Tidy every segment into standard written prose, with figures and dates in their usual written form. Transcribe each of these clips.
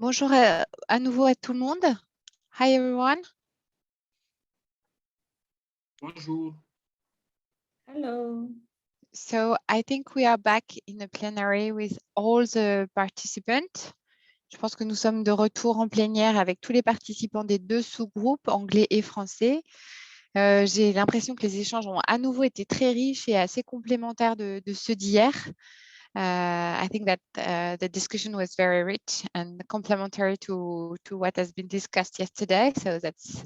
Bonjour à nouveau à tout le monde. Hi everyone. Bonjour. Hello. So I think we are back in the plenary with all the participants. Je pense que nous sommes de retour en plénière avec tous les participants des deux sous-groupes, anglais et français. J'ai l'impression que les échanges ont à nouveau été très riches et assez complémentaires de ceux d'hier. I think that the discussion was very rich and complementary to what has been discussed yesterday, so that's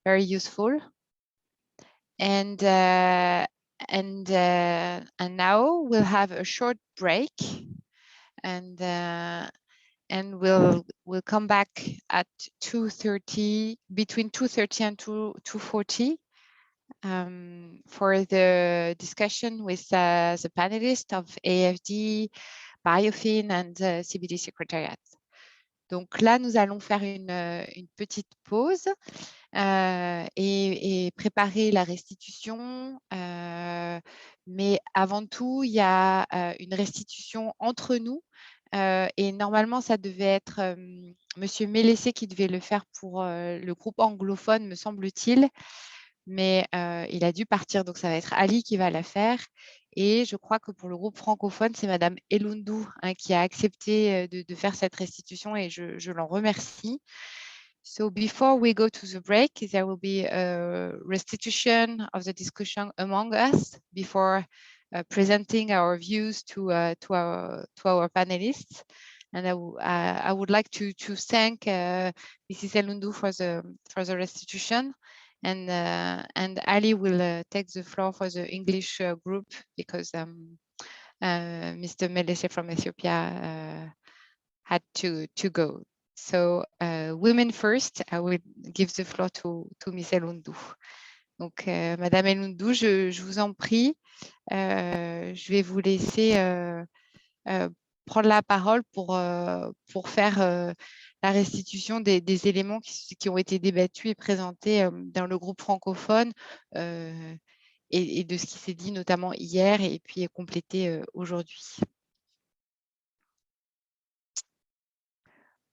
very useful. And now we'll have a short break, and we'll come back at 2:30, between 2:30 and 2:40. For the discussion with the panelists of AFD, Biofin and CBD Secretariat. Donc là, nous allons faire une petite pause et préparer la restitution. Mais avant tout, il y a une restitution entre nous. Et normalement, ça devait être Monsieur Mélessé qui devait le faire pour le groupe anglophone, me semble-t-il. Mais il a dû partir, donc ça va être Ali qui va la faire. Et je crois que pour le groupe francophone, c'est Madame Elundou qui a accepté de faire cette restitution et je l'en remercie. So before we go to the break, there will be a restitution of the discussion among us before presenting our views to our panelists. And I would like to thank Mrs. Elundou for the restitution. And Ali will take the floor for the English group because Mr. Melese from Ethiopia had to go. So women first, I will give the floor to Miss Elundou. Donc, Madame Elundou, je vous en prie, je vais vous laisser prendre la parole pour faire la restitution des éléments qui ont été débattus et présentés dans le groupe francophone et de ce qui s'est dit notamment hier et puis complété aujourd'hui.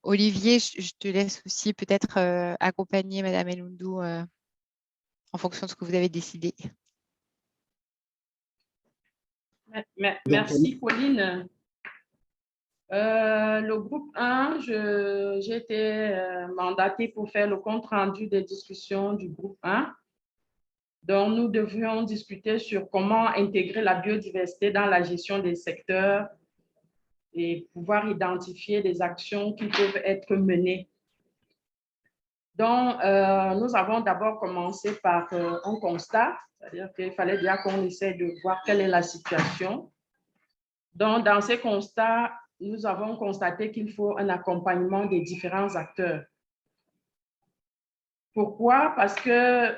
Olivier, je te laisse aussi peut-être accompagner Madame Elundou en fonction de ce que vous avez décidé. Merci Pauline. Le groupe 1, j'ai été mandatée pour faire le compte-rendu des discussions du groupe 1. Donc, nous devions discuter sur comment intégrer la biodiversité dans la gestion des secteurs et pouvoir identifier des actions qui peuvent être menées. Donc, nous avons d'abord commencé par un constat, c'est-à-dire qu'il fallait déjà qu'on essaie de voir quelle est la situation. Donc, dans ces constats, nous avons constaté qu'il faut un accompagnement des différents acteurs. Pourquoi? Parce que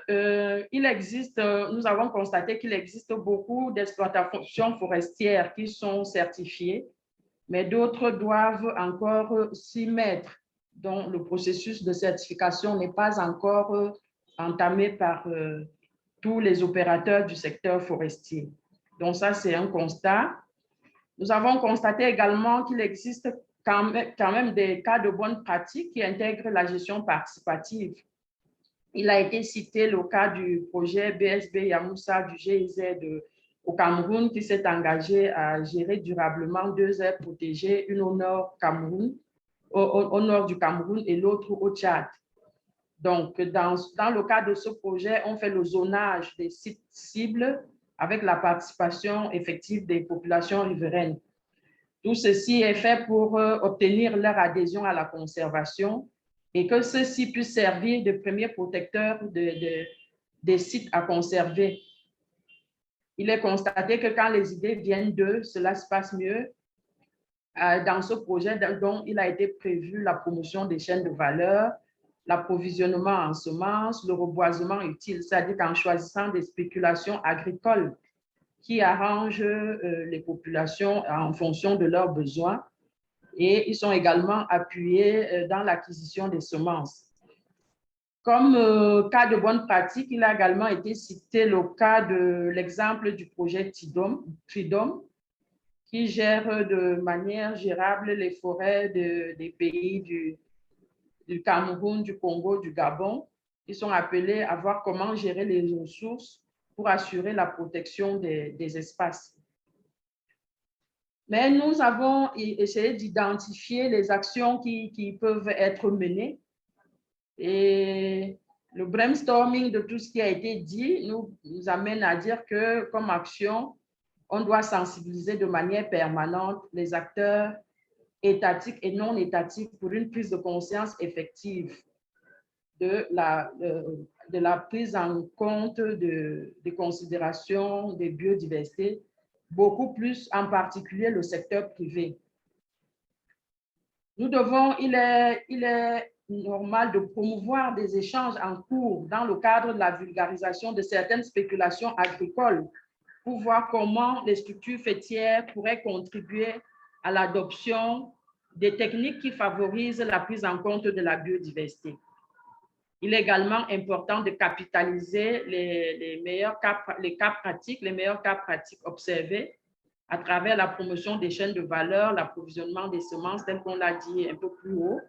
nous avons constaté qu'il existe beaucoup d'exploitations forestières qui sont certifiées, mais d'autres doivent encore s'y mettre. Donc, le processus de certification n'est pas encore entamé par tous les opérateurs du secteur forestier. Donc, ça, c'est un constat. Nous avons constaté également qu'il existe quand même des cas de bonnes pratiques qui intègrent la gestion participative. Il a été cité le cas du projet BSB Yamoussa du GIZ au Cameroun qui s'est engagé à gérer durablement 2 aires protégées, une au nord du Cameroun et l'autre au Tchad. Donc, dans le cadre de ce projet, on fait le zonage des sites cibles avec la participation effective des populations riveraines. Tout ceci est fait pour obtenir leur adhésion à la conservation et que ceux-ci puissent servir de premiers protecteurs des sites à conserver. Il est constaté que quand les idées viennent d'eux, cela se passe mieux. Dans ce projet, dont il a été prévu la promotion des chaînes de valeur, l'approvisionnement en semences, le reboisement utile, c'est-à-dire qu'en choisissant des spéculations agricoles qui arrangent les populations en fonction de leurs besoins. Et ils sont également appuyés dans l'acquisition des semences. Comme cas de bonne pratique, il a également été cité le cas de l'exemple du projet Tridom, qui gèrent de manière gérable les forêts des pays du Cameroun, du Congo, du Gabon. Ils sont appelés à voir comment gérer les ressources pour assurer la protection des espaces. Mais nous avons essayé d'identifier les actions qui peuvent être menées. Et le brainstorming de tout ce qui a été dit nous amène à dire que, comme action, on doit sensibiliser de manière permanente les acteurs étatiques et non étatiques pour une prise de conscience effective de la prise en compte des considérations de biodiversité, beaucoup plus en particulier le secteur privé. Nous devons, il est normal de promouvoir des échanges en cours dans le cadre de la vulgarisation de certaines spéculations agricoles pour voir comment les structures faîtières pourraient contribuer à l'adoption des techniques qui favorisent la prise en compte de la biodiversité. Il est également important de capitaliser les meilleurs cas pratiques observés à travers la promotion des chaînes de valeur, l'approvisionnement des semences, tel qu'on l'a dit un peu plus haut,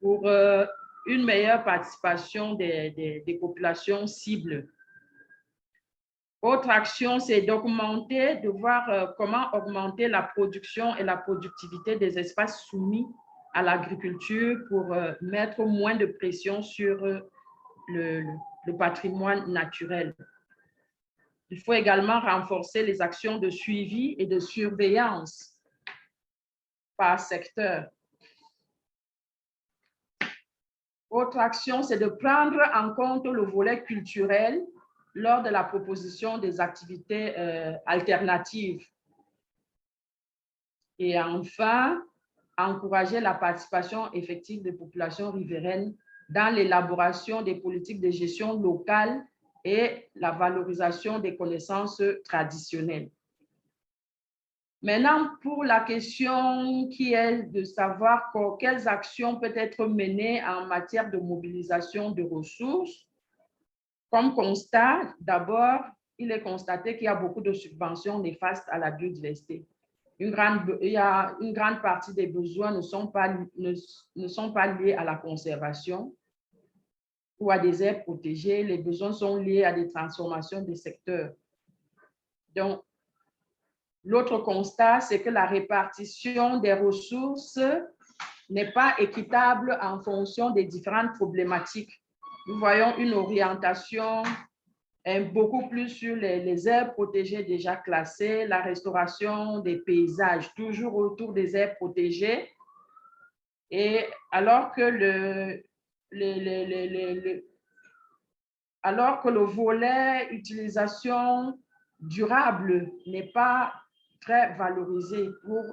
pour une meilleure participation des populations cibles. Autre action, c'est d'augmenter, de voir comment augmenter la production et la productivité des espaces soumis à l'agriculture pour mettre moins de pression sur le patrimoine naturel. Il faut également renforcer les actions de suivi et de surveillance par secteur. Autre action, c'est de prendre en compte le volet culturel lors de la proposition des activités alternatives. Et enfin, encourager la participation effective des populations riveraines dans l'élaboration des politiques de gestion locale et la valorisation des connaissances traditionnelles. Maintenant, pour la question qui est de savoir quelles actions peuvent être menées en matière de mobilisation de ressources, comme constat, d'abord, il est constaté qu'il y a beaucoup de subventions néfastes à la biodiversité. Une grande partie des besoins ne sont pas liés à la conservation ou à des aires protégées. Les besoins sont liés à des transformations des secteurs. Donc, l'autre constat, c'est que la répartition des ressources n'est pas équitable en fonction des différentes problématiques. Nous voyons une orientation beaucoup plus sur les aires protégées déjà classées, la restauration des paysages, toujours autour des aires protégées. Et alors que le volet utilisation durable n'est pas très valorisé pour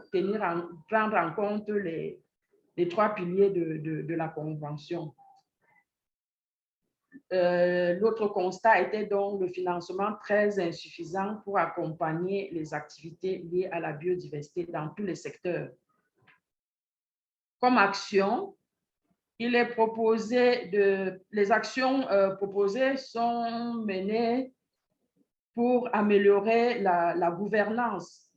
prendre en compte les trois piliers de la Convention. L'autre constat était donc le financement très insuffisant pour accompagner les activités liées à la biodiversité dans tous les secteurs. Comme action, il est proposé les actions proposées sont menées pour améliorer la gouvernance.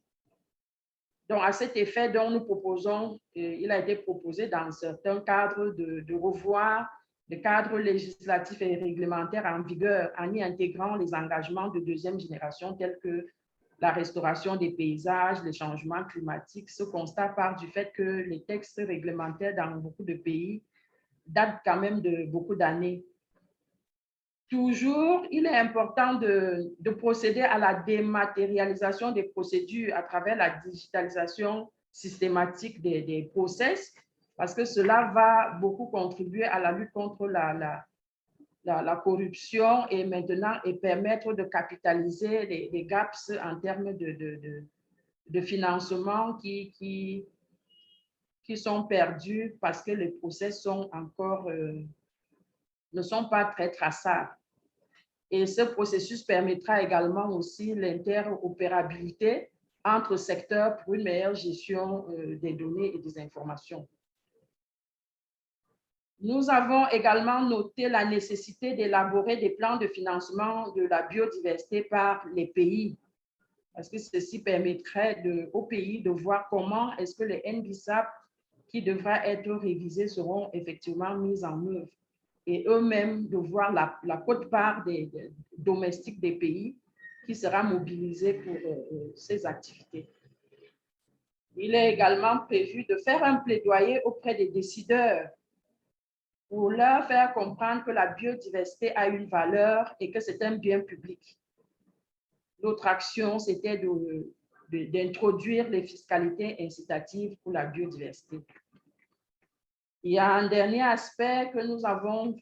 Donc, à cet effet, nous proposons, il a été proposé dans certains cadres de revoir le cadre législatif et réglementaire en vigueur en y intégrant les engagements de deuxième génération tels que la restauration des paysages, les changements climatiques. Ce constat part du fait que les textes réglementaires dans beaucoup de pays datent quand même de beaucoup d'années. Toujours, il est important de procéder à la dématérialisation des procédures à travers la digitalisation systématique des process, parce que cela va beaucoup contribuer à la lutte contre la corruption et maintenant et permettre de capitaliser les gaps en termes de financement qui sont perdus parce que les process sont encore ne sont pas très traçables. Et ce processus permettra également aussi l'interopérabilité entre secteurs pour une meilleure gestion des données et des informations. Nous avons également noté la nécessité d'élaborer des plans de financement de la biodiversité par les pays. parce que ceci permettrait au pays de voir comment est-ce que les NBISAP qui devraient être révisés seront effectivement mis en œuvre et eux-mêmes de voir la quote-part des domestiques des pays qui sera mobilisée pour ces activités. Il est également prévu de faire un plaidoyer auprès des décideurs pour leur faire comprendre que la biodiversité a une valeur et que c'est un bien public. L'autre action, c'était d'introduire les fiscalités incitatives pour la biodiversité. Il y a un dernier aspect que nous avons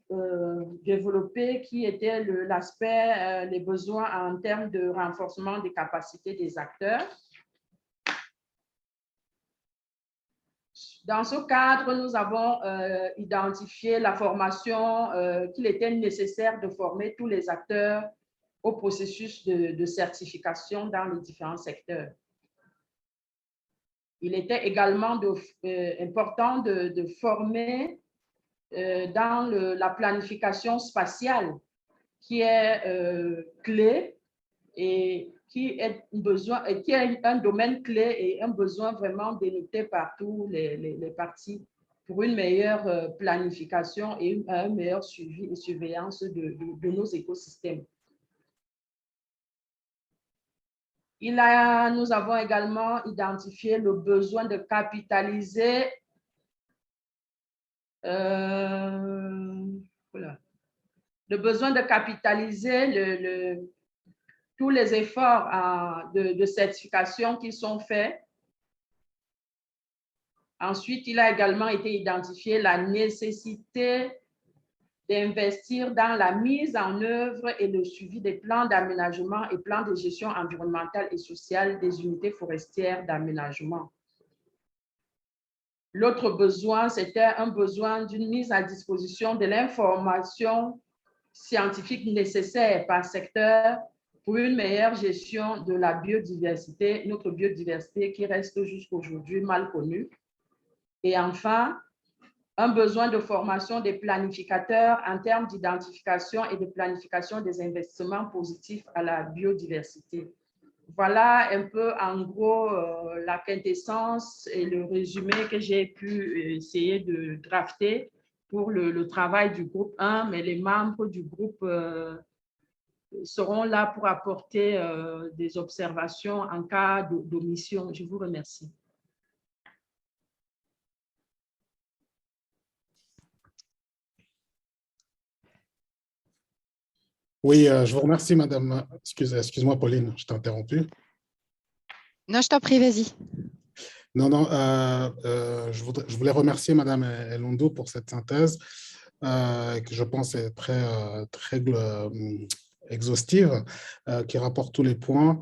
développé qui était l'aspect, les besoins en termes de renforcement des capacités des acteurs. Dans ce cadre, nous avons identifié la formation qu'il était nécessaire de former tous les acteurs au processus de certification dans les différents secteurs. Il était également important de former dans la planification spatiale qui est clé et qui est un domaine clé et un besoin vraiment dénoté par tous les partis pour une meilleure planification et un meilleur suivi et surveillance de nos écosystèmes. Nous avons également identifié le besoin de capitaliser tous les efforts de certification qui sont faits. Ensuite, il a également été identifié la nécessité d'investir dans la mise en œuvre et le suivi des plans d'aménagement et plans de gestion environnementale et sociale des unités forestières d'aménagement. L'autre besoin, c'était un besoin d'une mise à disposition de l'information scientifique nécessaire par secteur pour une meilleure gestion de la biodiversité, notre biodiversité qui reste jusqu'aujourd'hui mal connue. Et enfin, un besoin de formation des planificateurs en termes d'identification et de planification des investissements positifs à la biodiversité. Voilà un peu en gros la quintessence et le résumé que j'ai pu essayer de drafter pour le travail du groupe 1, mais les membres du groupe seront là pour apporter des observations en cas d'omission. Je vous remercie. Oui, je vous remercie, madame. Excuse-moi, Pauline, je t'ai interrompu. Non, je t'en prie, vas-y. Non, je voulais remercier madame Elondo pour cette synthèse que je pense est très exhaustive, qui rapporte tous les points.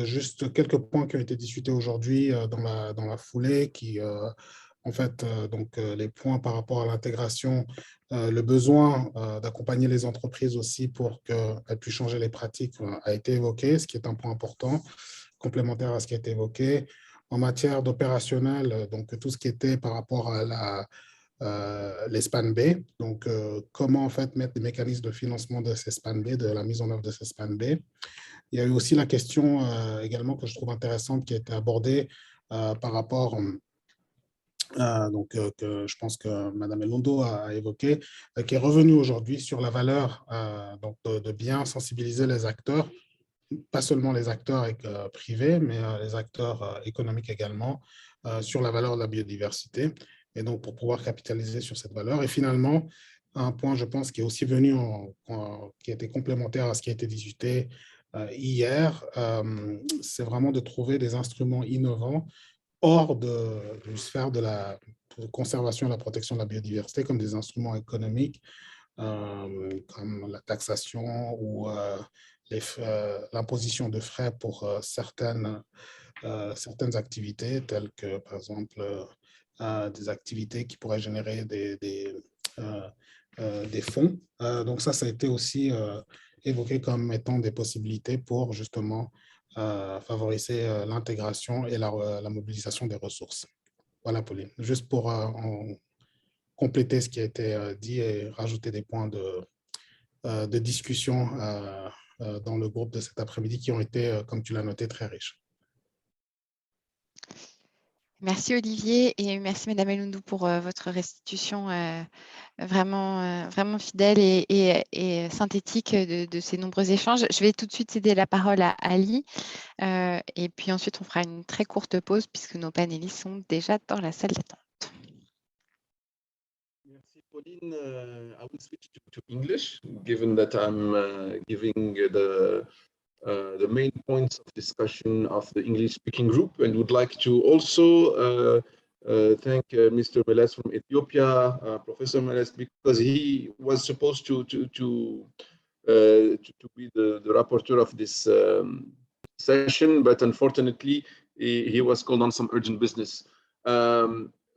Juste quelques points qui ont été discutés aujourd'hui dans la foulée, qui, en fait, les points par rapport à l'intégration, le besoin d'accompagner les entreprises aussi pour qu'elles puissent changer les pratiques a été évoqué, ce qui est un point important, complémentaire à ce qui a été évoqué. En matière d'opérationnel, donc tout ce qui était par rapport à les SPAN-B, donc comment en fait mettre des mécanismes de financement de ces SPAN-B, de la mise en œuvre de ces SPAN-B. Il y a eu aussi la question également que je trouve intéressante qui a été abordée par rapport que je pense que Mme Elondo a évoqué, qui est revenue aujourd'hui sur la valeur de bien sensibiliser les acteurs, pas seulement les acteurs privés, mais les acteurs économiques également, sur la valeur de la biodiversité, et donc pour pouvoir capitaliser sur cette valeur. Et finalement, un point, je pense, qui est aussi venu, qui a été complémentaire à ce qui a été discuté hier, c'est vraiment de trouver des instruments innovants hors du sphère de la conservation et la protection de la biodiversité, comme des instruments économiques, comme la taxation ou l'imposition de frais pour certaines activités, telles que, par exemple, des activités qui pourraient générer des fonds. Donc ça a été aussi évoqué comme étant des possibilités pour justement favoriser l'intégration et la mobilisation des ressources. Voilà, Pauline. Juste pour compléter ce qui a été dit et rajouter des points de discussion dans le groupe de cet après-midi qui ont été, comme tu l'as noté, très riches. Merci Olivier et merci Madame Elundou pour votre restitution vraiment fidèle et synthétique de ces nombreux échanges. Je vais tout de suite céder la parole à Ali et puis ensuite on fera une très courte pause puisque nos panélistes sont déjà dans la salle d'attente. Merci Pauline. I will switch to English, given that I'm giving the main points of discussion of the English-speaking group, and would like to also thank Mr. Meles from Ethiopia, Professor Meles, because he was supposed to be the rapporteur of this session, but unfortunately he was called on some urgent business.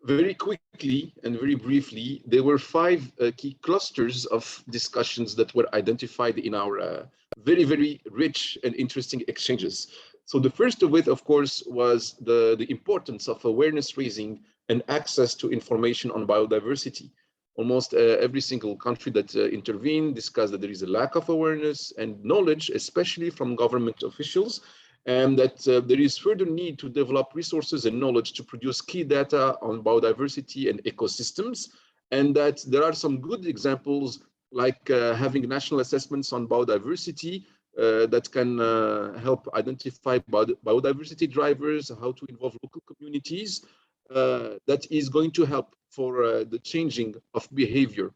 Very quickly and very briefly, there were 5 key clusters of discussions that were identified in our very, very rich and interesting exchanges. So the first of it, of course, was the importance of awareness raising and access to information on biodiversity. Almost every single country that intervened discussed that there is a lack of awareness and knowledge, especially from government officials, and that there is further need to develop resources and knowledge to produce key data on biodiversity and ecosystems, and that there are some good examples like having national assessments on biodiversity that can help identify biodiversity drivers, how to involve local communities, that is going to help for the changing of behavior.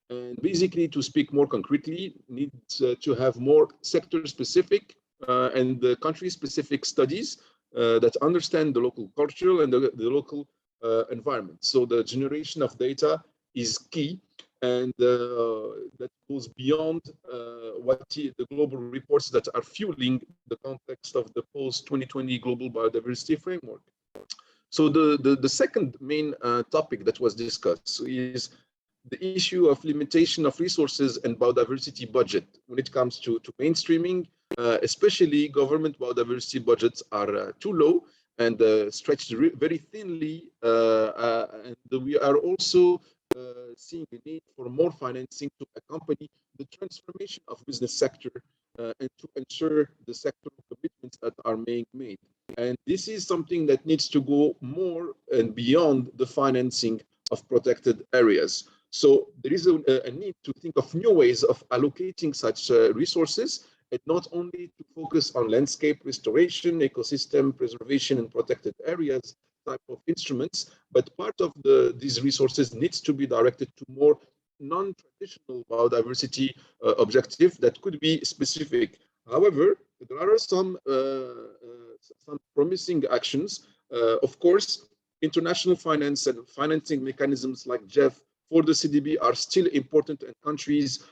And basically, to speak more concretely, needs to have more sector-specific and the country-specific studies that understand the local culture and the local environment. So the generation of data is key, and that goes beyond the global reports that are fueling the context of the post-2020 Global Biodiversity Framework. So the second main topic that was discussed is the issue of limitation of resources and biodiversity budget when it comes to mainstreaming. Especially government biodiversity budgets are too low and stretched very thinly, and we are also seeing the need for more financing to accompany the transformation of business sector and to ensure the sectoral commitments that are being made. And this is something that needs to go more and beyond the financing of protected areas. So there is a need to think of new ways of allocating such resources, and not only to focus on landscape restoration, ecosystem preservation, and protected areas type of instruments, but part of these resources needs to be directed to more non-traditional biodiversity objective that could be specific. However, there are some promising actions. Of course, international finance and financing mechanisms like GEF for the CDB are still important, and countries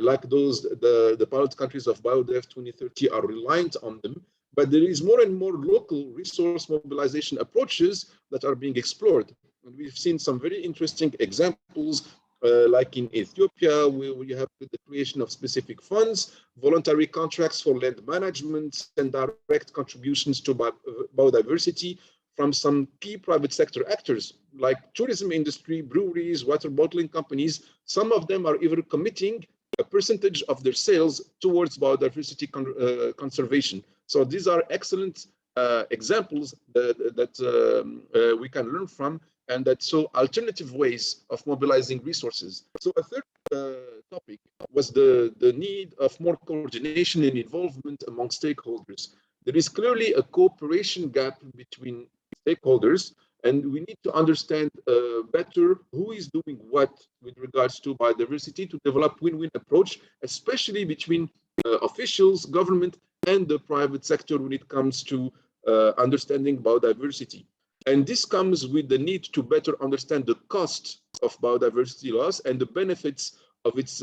like those, the pilot countries of BioDev 2030 are reliant on them. But there is more and more local resource mobilization approaches that are being explored. And we've seen some very interesting examples, like in Ethiopia, where we have the creation of specific funds, voluntary contracts for land management, and direct contributions to biodiversity from some key private sector actors like tourism industry, breweries, water bottling companies. Some of them are even committing a percentage of their sales towards biodiversity conservation. So these are excellent examples that we can learn from, and that show alternative ways of mobilizing resources. So a third topic was the need of more coordination and involvement among stakeholders. There is clearly a cooperation gap between stakeholders, and we need to understand better who is doing what with regards to biodiversity to develop win-win approach, especially between officials, government, and the private sector when it comes to understanding biodiversity. And this comes with the need to better understand the cost of biodiversity loss and the benefits of its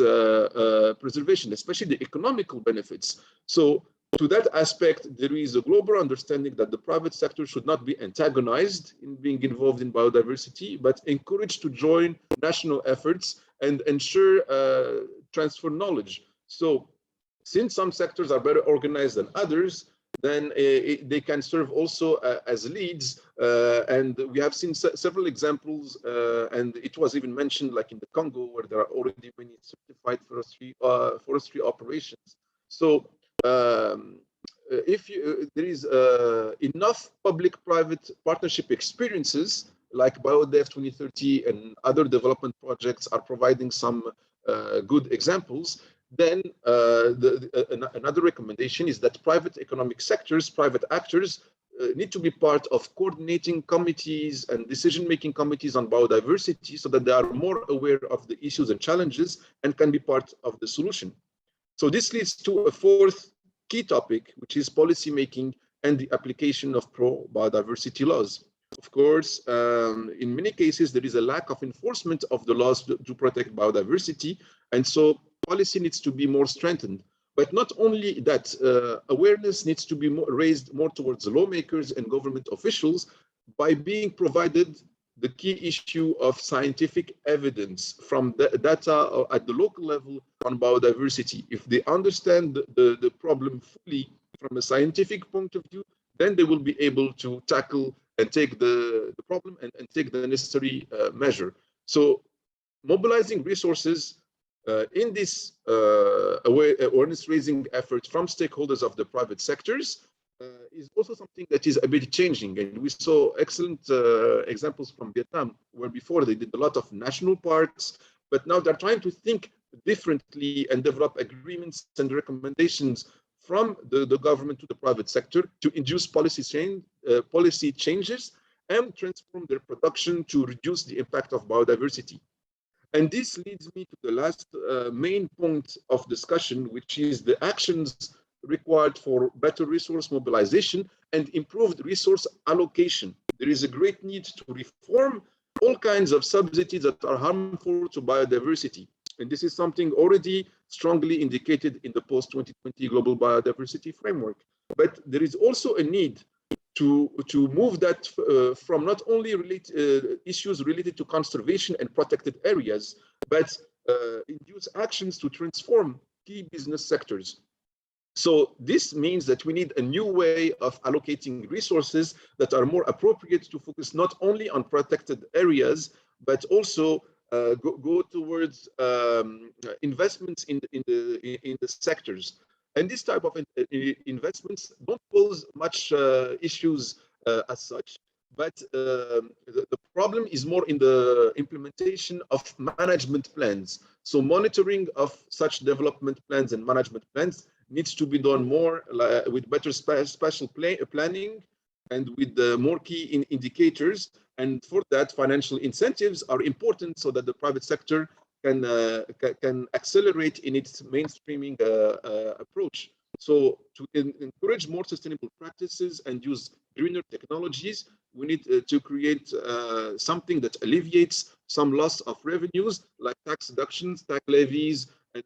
preservation, especially the economical benefits. So to that aspect, there is a global understanding that the private sector should not be antagonized in being involved in biodiversity, but encouraged to join national efforts and ensure transfer knowledge. So since some sectors are better organized than others, then they can serve also as leads. And we have seen several examples, and it was even mentioned like in the Congo, where there are already many certified forestry operations. So if there is enough public-private partnership experiences, like BioDev 2030 and other development projects are providing some good examples, then another recommendation is that private economic sectors, private actors, need to be part of coordinating committees and decision-making committees on biodiversity so that they are more aware of the issues and challenges and can be part of the solution. So this leads to a fourth key topic, which is policymaking and the application of pro-biodiversity laws. Of course, in many cases, there is a lack of enforcement of the laws to protect biodiversity, and so policy needs to be more strengthened. But not only that, awareness needs to be raised more towards lawmakers and government officials by being provided the key issue of scientific evidence from the data at the local level on biodiversity. If they understand the problem fully from a scientific point of view, then they will be able to tackle and take the problem and take the necessary measure. So mobilizing resources in this awareness-raising effort from stakeholders of the private sectors is also something that is a bit changing. And we saw excellent examples from Vietnam, where before they did a lot of national parks, but now they're trying to think differently and develop agreements and recommendations from the government to the private sector to induce policy changes and transform their production to reduce the impact of biodiversity. And this leads me to the last main point of discussion, which is the actions required for better resource mobilization and improved resource allocation. There is a great need to reform all kinds of subsidies that are harmful to biodiversity. And this is something already strongly indicated in the post-2020 Global Biodiversity Framework. But there is also a need to move that from not only issues related to conservation and protected areas, but induce actions to transform key business sectors. So this means that we need a new way of allocating resources that are more appropriate to focus not only on protected areas, but also go towards investments in the sectors. And this type of investments don't pose much issues as such, but the problem is more in the implementation of management plans. So monitoring of such development plans and management plans needs to be done more with better spatial planning and with more key indicators. And for that, financial incentives are important so that the private sector can accelerate in its mainstreaming approach. So to encourage more sustainable practices and use greener technologies, we need to create something that alleviates some loss of revenues, like tax deductions, tax levies, and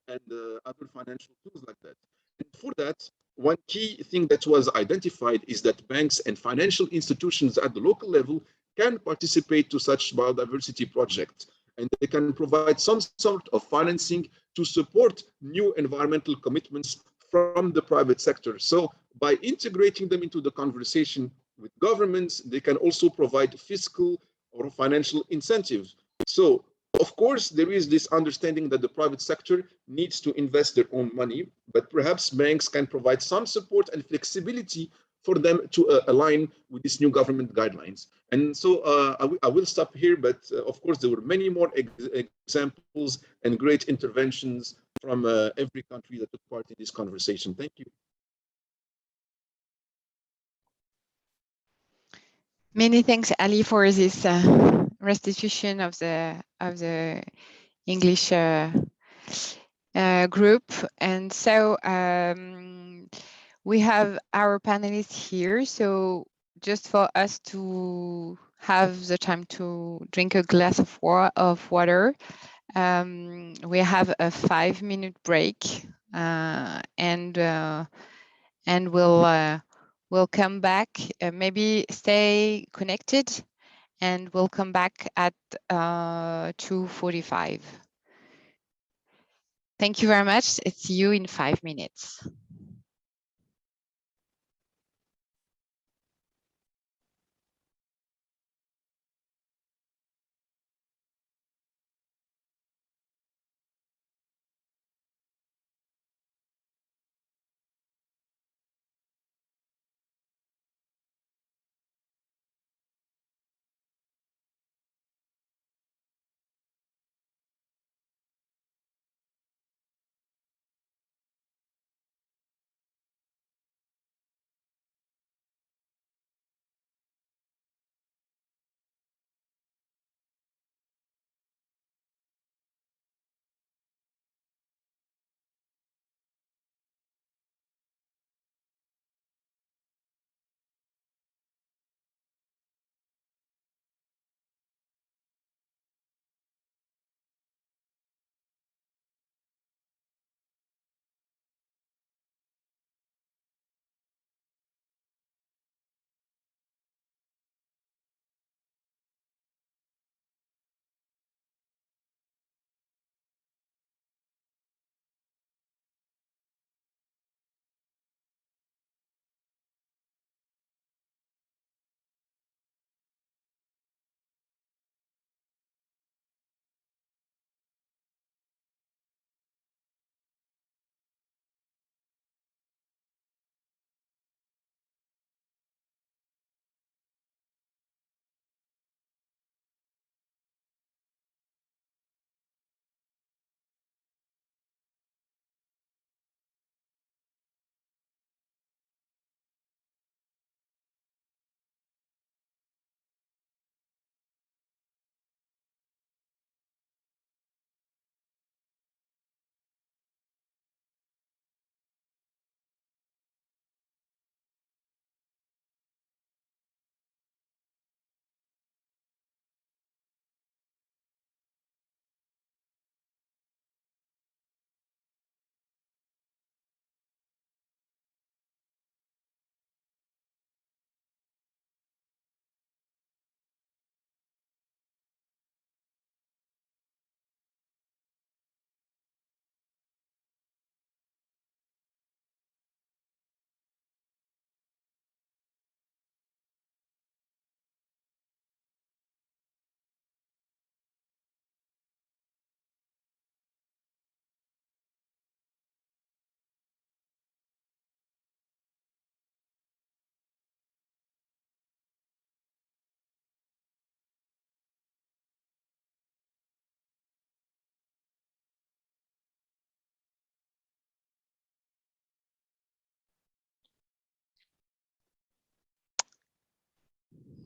other financial tools like that. And for that, one key thing that was identified is that banks and financial institutions at the local level can participate to such biodiversity projects, and they can provide some sort of financing to support new environmental commitments from the private sector. So by integrating them into the conversation with governments, they can also provide fiscal or financial incentives. So of course, there is this understanding that the private sector needs to invest their own money, but perhaps banks can provide some support and flexibility for them to align with these new government guidelines. And so I will stop here, but of course, there were many more examples and great interventions from every country that took part in this conversation. Thank you. Many thanks, Ali, for this restitution of the English group. And so we have our panelists here. So just for us to have the time to drink a glass of water, we have a 5-minute break, and we'll come back. Maybe stay connected, and we'll come back at 2:45. Thank you very much. See you in 5 minutes.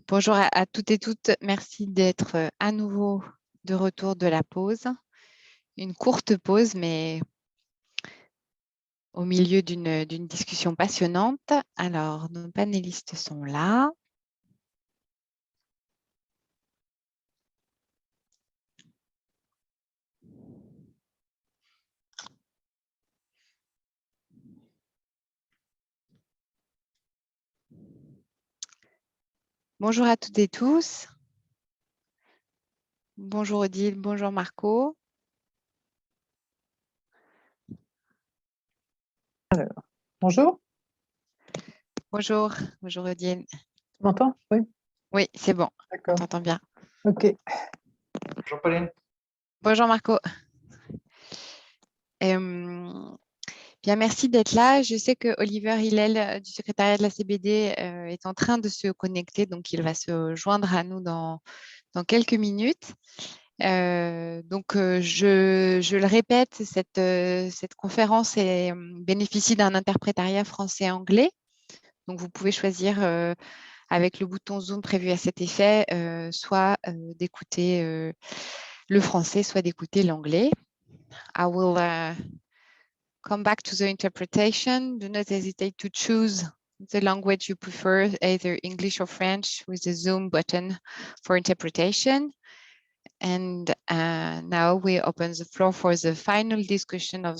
Bonjour à toutes et toutes. Merci d'être à nouveau de retour de la pause. Une courte pause, mais au milieu d'une discussion passionnante. Alors, nos panélistes sont là. Bonjour à toutes et tous. Bonjour Odile, bonjour Marco. Bonjour, Bonjour, bonjour Odile. tu m'entends? Oui, Oui, c'est bon, on d'accord. t'entend bien. Ok. Bonjour Pauline. Bonjour Marco. Bien, merci d'être là. Je sais que Oliver Hillel du secrétariat de la CBD est en train de se connecter, donc il va se joindre à nous dans quelques minutes. Je le répète, cette conférence bénéficie d'un interprétariat français-anglais. Donc, vous pouvez choisir avec le bouton Zoom prévu à cet effet, soit d'écouter le français, soit d'écouter l'anglais. I will come back to the interpretation. Do not hesitate to choose the language you prefer, either English or French, with the Zoom button for interpretation. And now we open the floor for the final discussion of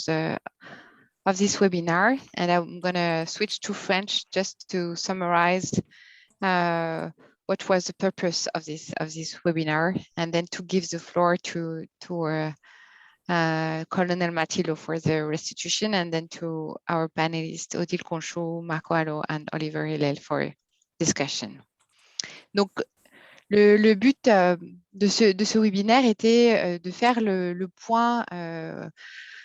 this webinar. And I'm going to switch to French just to summarize what was the purpose of this webinar, and then to give the floor to Colonel Matillo for the restitution, and then to our panelists, Odile Conchou, Marco Allo, and Oliver Hillel for discussion. Donc, le but de ce webinaire était de faire le point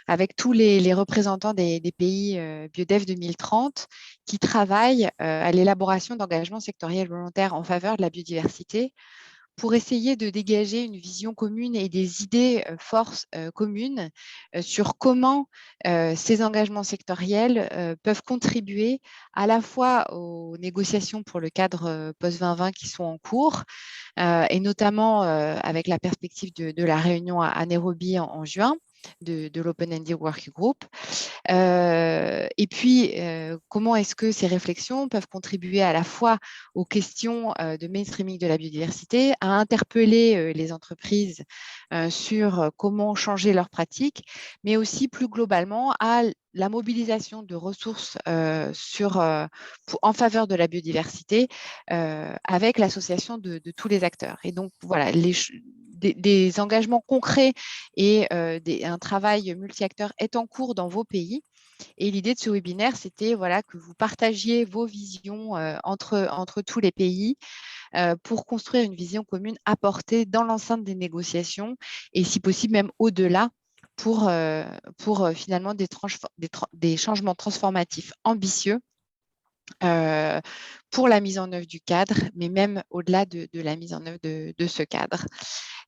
avec tous les représentants des pays BioDev 2030 qui travaillent à l'élaboration d'engagements sectoriels volontaires en faveur de la biodiversité, pour essayer de dégager une vision commune et des idées forces communes sur comment ces engagements sectoriels peuvent contribuer à la fois aux négociations pour le cadre post-2020 qui sont en cours, et notamment avec la perspective de la réunion à Nairobi en juin de l'Open-Ended Working Group. Et puis, comment est-ce que ces réflexions peuvent contribuer à la fois aux questions de mainstreaming de la biodiversité, à interpeller les entreprises sur comment changer leurs pratiques, mais aussi plus globalement à la mobilisation de ressources en faveur de la biodiversité avec l'association de tous les acteurs. Et donc, voilà, des engagements concrets et un travail multi-acteurs est en cours dans vos pays. Et l'idée de ce webinaire, c'était voilà, que vous partagiez vos visions entre tous les pays pour construire une vision commune apportée dans l'enceinte des négociations et si possible même au-delà pour finalement des changements transformatifs ambitieux pour la mise en œuvre du cadre, mais même au-delà de la mise en œuvre de ce cadre.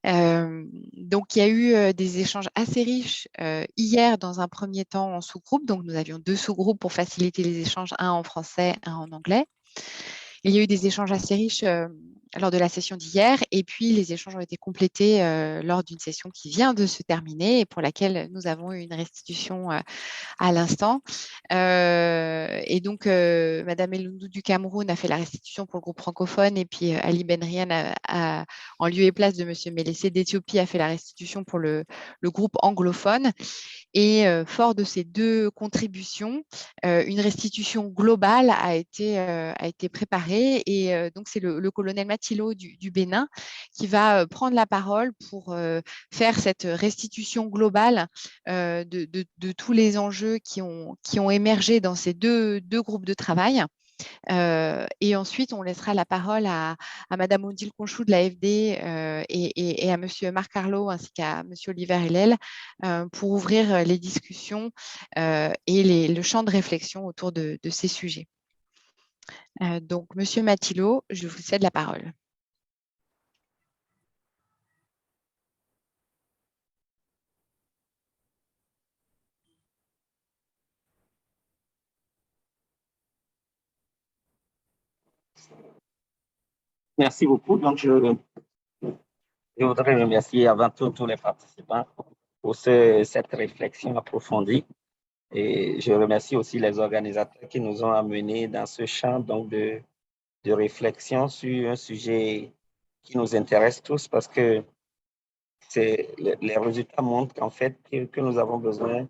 Donc, il y a eu des échanges assez riches hier dans un premier temps en sous-groupe. Donc, nous avions 2 sous-groupes pour faciliter les échanges, un en français, un en anglais. Il y a eu des échanges assez riches lors de la session d'hier, et puis les échanges ont été complétés lors d'une session qui vient de se terminer et pour laquelle nous avons eu une restitution à l'instant. Et donc, Madame Elundou du Cameroun a fait la restitution pour le groupe francophone, et puis Ali Benrian, en lieu et place de Monsieur Mélessé d'Éthiopie, a fait la restitution pour le groupe anglophone. Et fort de ces 2 contributions, une restitution globale a été préparée. Et donc, c'est le colonel Matillo du Bénin qui va prendre la parole pour faire cette restitution globale de tous les enjeux qui ont émergé dans ces deux groupes de travail. Et ensuite, on laissera la parole à Madame Odile Conchou de l'AFD et à Monsieur Marc Arlot ainsi qu'à Monsieur Oliver Hillel pour ouvrir les discussions et le champ de réflexion autour de ces sujets. Donc, Monsieur Matillo, je vous cède la parole. Merci beaucoup. Donc, je voudrais remercier avant tout tous les participants pour cette réflexion approfondie. Et je remercie aussi les organisateurs qui nous ont amenés dans ce champ donc de réflexion sur un sujet qui nous intéresse tous parce que les résultats montrent qu'en fait, que nous avons besoin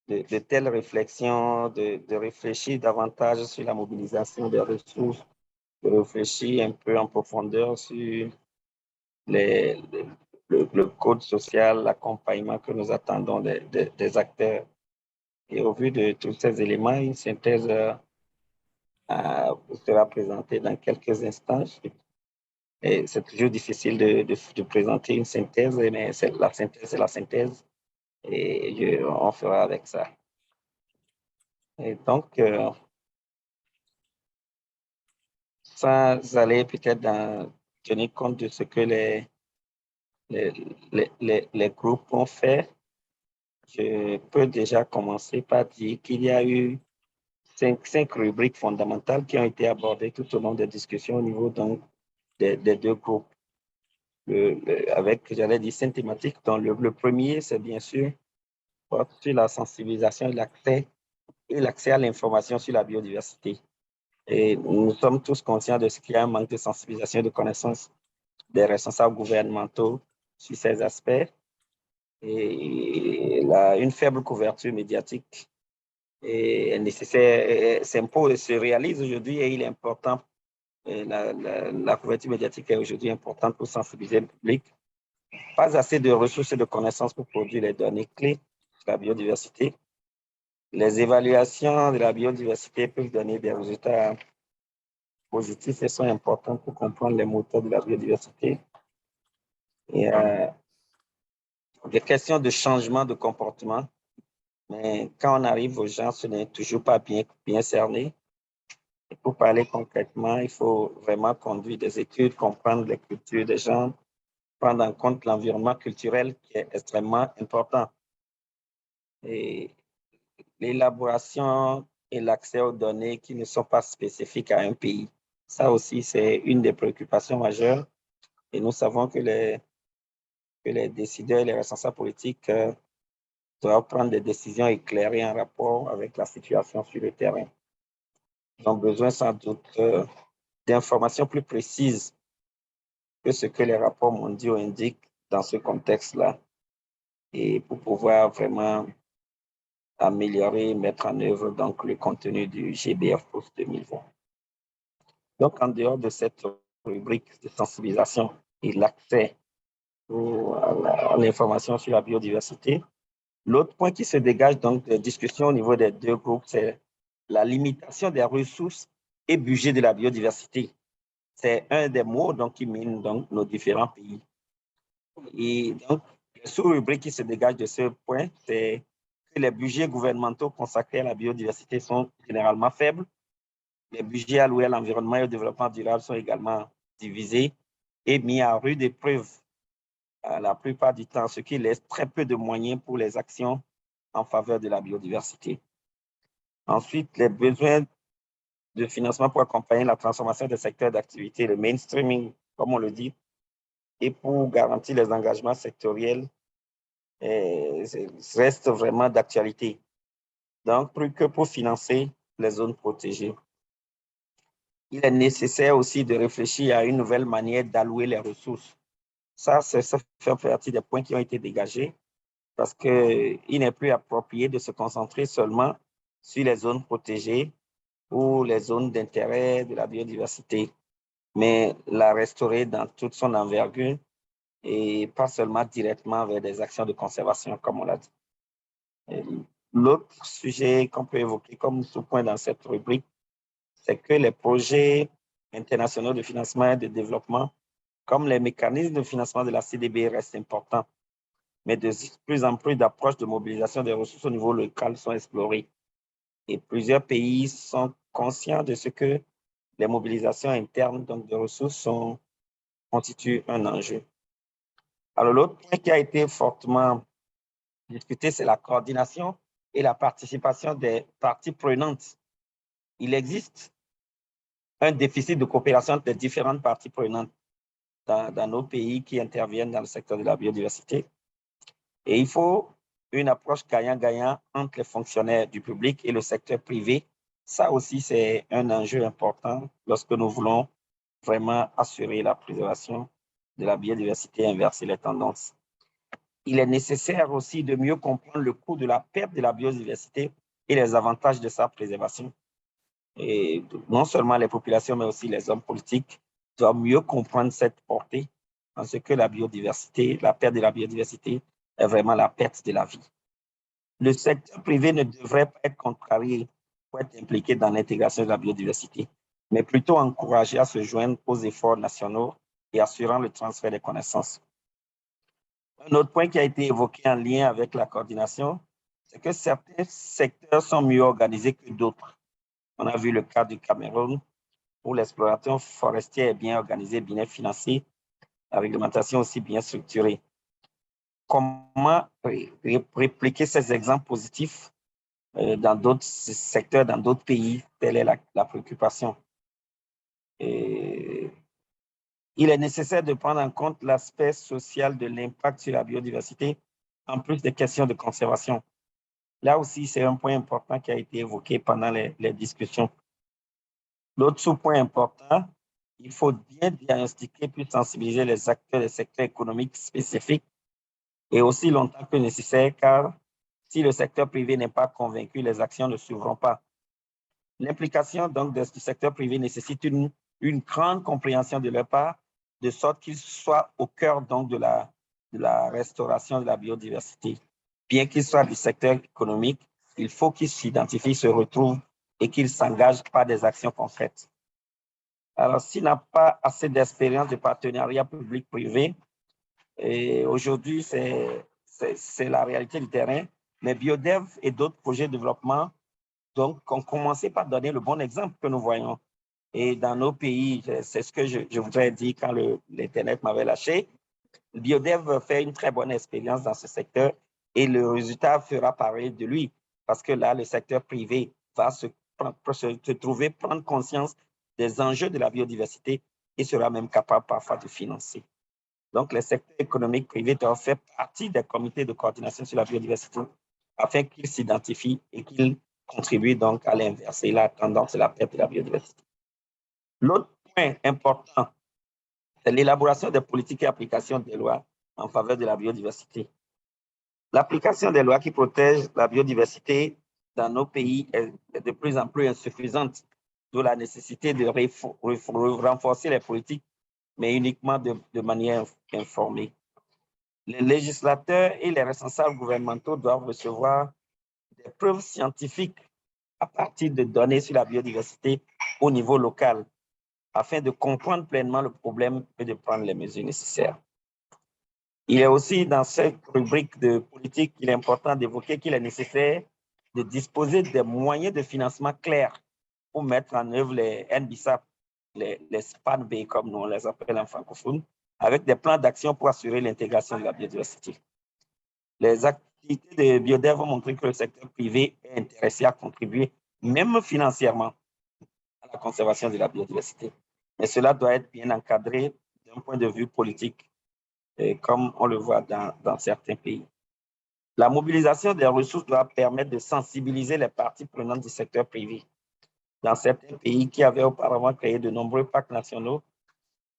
de telles réflexions, de réfléchir davantage sur la mobilisation des ressources, de réfléchir un peu en profondeur sur le code social, l'accompagnement que nous attendons des acteurs. Et au vu de tous ces éléments, une synthèse sera présentée dans quelques instants. Et c'est toujours difficile de présenter une synthèse, mais la synthèse, c'est la synthèse. Et on fera avec ça. Et donc, sans aller peut-être tenir compte de ce que les groupes ont fait, je peux déjà commencer par dire qu'il y a eu cinq rubriques fondamentales qui ont été abordées tout au long des discussions au niveau donc, des deux groupes. Avec, j'allais dire, 5 thématiques. Dont le premier, c'est bien sûr sur la sensibilisation et l'accès à l'information sur la biodiversité. Et nous sommes tous conscients de ce qu'il y a un manque de sensibilisation et de connaissance des responsables gouvernementaux sur ces aspects. Et une faible couverture médiatique est nécessaire, s'impose, se réalise aujourd'hui et il est important. La couverture médiatique est aujourd'hui importante pour sensibiliser le public. Pas assez de ressources et de connaissances pour produire les données clés sur la biodiversité. Les évaluations de la biodiversité peuvent donner des résultats positifs et sont importants pour comprendre les moteurs de la biodiversité. Et des questions de changement de comportement. Mais quand on arrive aux gens, ce n'est toujours pas bien cerné. Et pour parler concrètement, il faut vraiment conduire des études, comprendre les cultures des gens, prendre en compte l'environnement culturel qui est extrêmement important. Et l'élaboration et l'accès aux données qui ne sont pas spécifiques à un pays. Ça aussi, c'est une des préoccupations majeures. Et nous savons que les décideurs, les responsables politiques doivent prendre des décisions éclairées en rapport avec la situation sur le terrain. Ils ont besoin sans doute d'informations plus précises que ce que les rapports mondiaux indiquent dans ce contexte-là et pour pouvoir vraiment améliorer, mettre en œuvre donc, le contenu du GBF Post 2020. Donc, en dehors de cette rubrique de sensibilisation et l'accès à l'information sur la biodiversité, l'autre point qui se dégage donc de discussion au niveau des deux groupes, c'est la limitation des ressources et budget de la biodiversité. C'est un des mots donc, qui mine donc, nos différents pays. Et donc, les sous-rubriques qui se dégagent de ce point, c'est que les budgets gouvernementaux consacrés à la biodiversité sont généralement faibles. Les budgets alloués à l'environnement et au développement durable sont également divisés et mis à rude épreuve la plupart du temps, ce qui laisse très peu de moyens pour les actions en faveur de la biodiversité. Ensuite, les besoins de financement pour accompagner la transformation des secteurs d'activité, le mainstreaming, comme on le dit, et pour garantir les engagements sectoriels, reste vraiment d'actualité. Donc, plus que pour financer les zones protégées. Il est nécessaire aussi de réfléchir à une nouvelle manière d'allouer les ressources. Ça fait partie des points qui ont été dégagés parce qu'il n'est plus approprié de se concentrer seulement sur les zones protégées ou les zones d'intérêt de la biodiversité, mais la restaurer dans toute son envergure et pas seulement directement vers des actions de conservation, comme on l'a dit. L'autre sujet qu'on peut évoquer comme sous-point dans cette rubrique, c'est que les projets internationaux de financement et de développement, comme les mécanismes de financement de la CDB, restent importants, mais de plus en plus d'approches de mobilisation des ressources au niveau local sont explorées. Et plusieurs pays sont conscients de ce que les mobilisations internes donc de ressources constituent un enjeu. Alors, l'autre point qui a été fortement discuté, c'est la coordination et la participation des parties prenantes. Il existe un déficit de coopération entre les différentes parties prenantes dans nos pays qui interviennent dans le secteur de la biodiversité. Et il faut une approche gagnant-gagnant entre les fonctionnaires du public et le secteur privé. Ça aussi, c'est un enjeu important lorsque nous voulons vraiment assurer la préservation de la biodiversité et inverser les tendances. Il est nécessaire aussi de mieux comprendre le coût de la perte de la biodiversité et les avantages de sa préservation. Et non seulement les populations, mais aussi les hommes politiques doivent mieux comprendre cette portée, parce que la biodiversité, la perte de la biodiversité est vraiment la perte de la vie. Le secteur privé ne devrait pas être contrarié pour être impliqué dans l'intégration de la biodiversité, mais plutôt encouragé à se joindre aux efforts nationaux et assurant le transfert des connaissances. Un autre point qui a été évoqué en lien avec la coordination, c'est que certains secteurs sont mieux organisés que d'autres. On a vu le cas du Cameroun, où l'exploitation forestière est bien organisée, bien financée, la réglementation aussi bien structurée. Comment répliquer ces exemples positifs dans d'autres secteurs, dans d'autres pays? Telle est la préoccupation. Et il est nécessaire de prendre en compte l'aspect social de l'impact sur la biodiversité, en plus des questions de conservation. Là aussi, c'est un point important qui a été évoqué pendant les discussions. L'autre sous-point important, il faut bien diagnostiquer puis sensibiliser les acteurs des secteurs économiques spécifiques et aussi longtemps que nécessaire, car si le secteur privé n'est pas convaincu, les actions ne suivront pas. L'implication donc du secteur privé nécessite une grande compréhension de leur part, de sorte qu'il soit au cœur donc de la restauration de la biodiversité. Bien qu'il soit du secteur économique, il faut qu'il s'identifie, se retrouve et qu'il s'engage par des actions concrètes. Alors, s'il n'a pas assez d'expérience de partenariat public-privé, et aujourd'hui, c'est la réalité du terrain, mais BioDev et d'autres projets de développement donc, ont commencé par donner le bon exemple que nous voyons. Et dans nos pays, c'est ce que je voudrais dire quand l'Internet m'avait lâché, BioDev fait une très bonne expérience dans ce secteur et le résultat fera parler de lui parce que là, le secteur privé va se trouver prendre conscience des enjeux de la biodiversité et sera même capable parfois de financer. Donc, les secteurs économiques privés doivent faire partie des comités de coordination sur la biodiversité afin qu'ils s'identifient et qu'ils contribuent donc à l'inverser la tendance de la perte de la biodiversité. L'autre point important, c'est l'élaboration des politiques et application des lois en faveur de la biodiversité. L'application des lois qui protègent la biodiversité dans nos pays est de plus en plus insuffisante, d'où la nécessité de renforcer les politiques, mais uniquement de manière informée. Les législateurs et les responsables gouvernementaux doivent recevoir des preuves scientifiques à partir de données sur la biodiversité au niveau local, afin de comprendre pleinement le problème et de prendre les mesures nécessaires. Il est aussi dans cette rubrique de politique qu'il est important d'évoquer qu'il est nécessaire de disposer des moyens de financement clairs pour mettre en œuvre les NBSAP, les SPANB comme nous on les appelle en francophone, avec des plans d'action pour assurer l'intégration de la biodiversité. Les activités de BioDev ont montré que le secteur privé est intéressé à contribuer, même financièrement, à la conservation de la biodiversité. Mais cela doit être bien encadré d'un point de vue politique, comme on le voit dans certains pays. La mobilisation des ressources doit permettre de sensibiliser les parties prenantes du secteur privé. Dans certains pays qui avaient auparavant créé de nombreux parcs nationaux,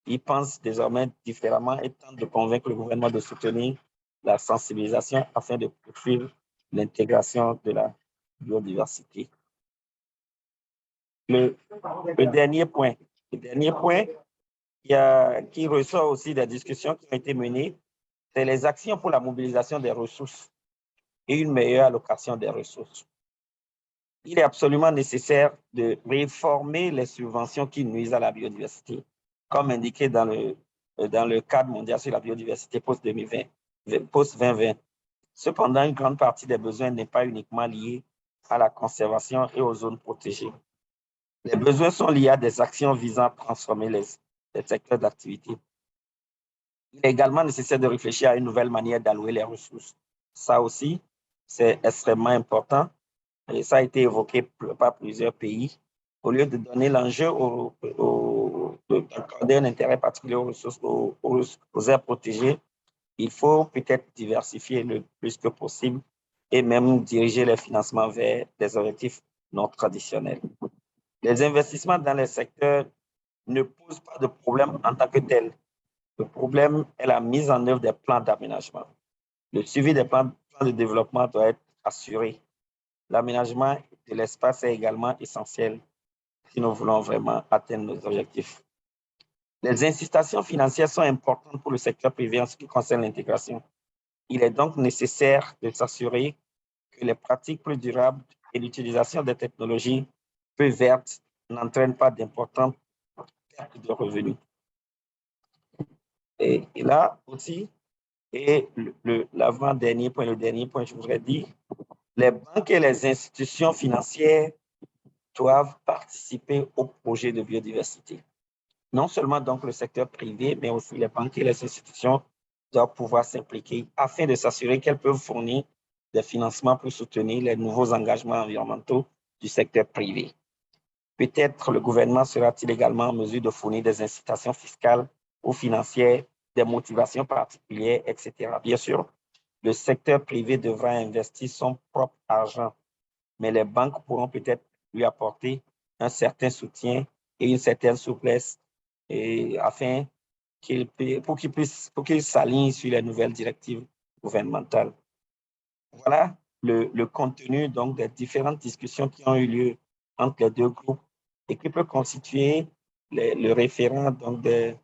ils pensent désormais différemment et tentent de convaincre le gouvernement de soutenir la sensibilisation afin de poursuivre l'intégration de la biodiversité. Le dernier point qui ressort aussi des discussions qui ont été menées, c'est les actions pour la mobilisation des ressources et une meilleure allocation des ressources. Il est absolument nécessaire de réformer les subventions qui nuisent à la biodiversité, comme indiqué dans le cadre mondial sur la biodiversité post-2020. Cependant, une grande partie des besoins n'est pas uniquement liée à la conservation et aux zones protégées. Les besoins sont liés à des actions visant à transformer les secteurs d'activité. Il est également nécessaire de réfléchir à une nouvelle manière d'allouer les ressources. Ça aussi, c'est extrêmement important et ça a été évoqué par plusieurs pays. au lieu de donner l'enjeu d'accorder un intérêt particulier aux ressources, aux aires protégées, il faut peut-être diversifier le plus que possible et même diriger les financements vers des objectifs non traditionnels. Les investissements dans les secteurs ne posent pas de problème en tant que tel. Le problème est la mise en œuvre des plans d'aménagement. Le suivi des plans de développement doit être assuré. L'aménagement de l'espace est également essentiel si nous voulons vraiment atteindre nos objectifs. Les incitations financières sont importantes pour le secteur privé en ce qui concerne l'intégration. Il est donc nécessaire de s'assurer que les pratiques plus durables et l'utilisation des technologies peu vertes n'entraînent pas d'importantes pertes de revenus. Et là aussi, et l'avant-dernier point, le dernier point, je voudrais dire, les banques et les institutions financières doivent participer au projet de biodiversité. Non seulement donc le secteur privé, mais aussi les banques et les institutions doivent pouvoir s'impliquer afin de s'assurer qu'elles peuvent fournir des financements pour soutenir les nouveaux engagements environnementaux du secteur privé. Peut-être le gouvernement sera-t-il également en mesure de fournir des incitations fiscales ou financières, des motivations particulières, etc. Bien sûr, le secteur privé devra investir son propre argent, mais les banques pourront peut-être lui apporter un certain soutien et une certaine souplesse afin qu'il s'aligne sur les nouvelles directives gouvernementales. Voilà le contenu donc des différentes discussions qui ont eu lieu entre les deux groupes et qui peut constituer le référent donc de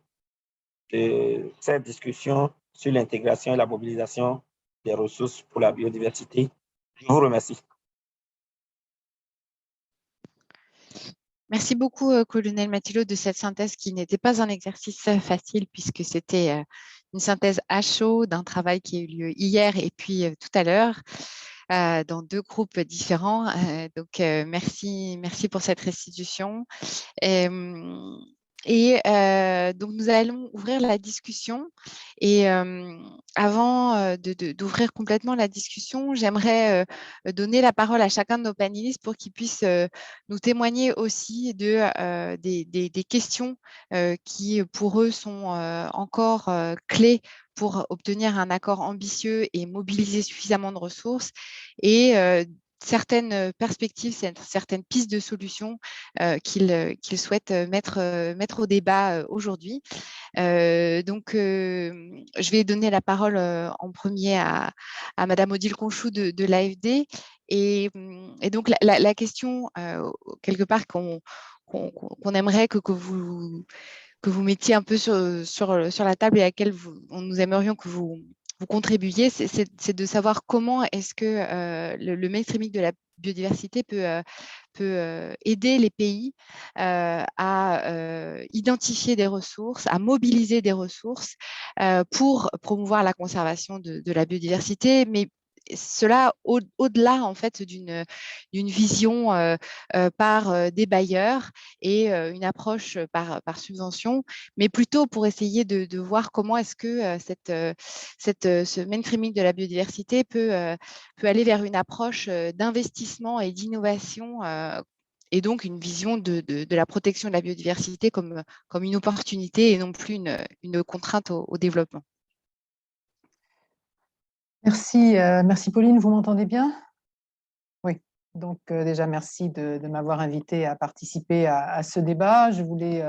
cette discussion sur l'intégration et la mobilisation des ressources pour la biodiversité. Je vous remercie. Merci beaucoup, colonel Mathilot, de cette synthèse qui n'était pas un exercice facile puisque c'était une synthèse à chaud d'un travail qui a eu lieu hier et puis tout à l'heure dans deux groupes différents. Donc, merci pour cette restitution. Donc, nous allons ouvrir la discussion. Et avant d'ouvrir complètement la discussion, j'aimerais donner la parole à chacun de nos panélistes pour qu'ils puissent nous témoigner aussi des questions qui, pour eux, sont encore clés pour obtenir un accord ambitieux et mobiliser suffisamment de ressources et certaines perspectives, certaines pistes de solutions qu'ils souhaitent mettre au débat aujourd'hui. Donc, je vais donner la parole en premier à Madame Odile Conchou de l'AFD. Et donc, la question, quelque part, qu'on aimerait que vous mettiez un peu sur la table et à laquelle nous aimerions que vous contribuiez, c'est de savoir comment est-ce que le mainstreaming de la biodiversité peut aider les pays à identifier des ressources, à mobiliser des ressources pour promouvoir la conservation de la biodiversité, mais cela au-delà en fait d'une vision par des bailleurs et une approche par subvention, mais plutôt pour essayer de voir comment est-ce que ce mainstreaming de la biodiversité peut aller vers une approche d'investissement et d'innovation et donc une vision de la protection de la biodiversité comme une opportunité et non plus une contrainte au développement. Merci, merci Pauline, vous m'entendez bien? Oui, donc déjà merci de m'avoir invité à participer à ce débat. Je voulais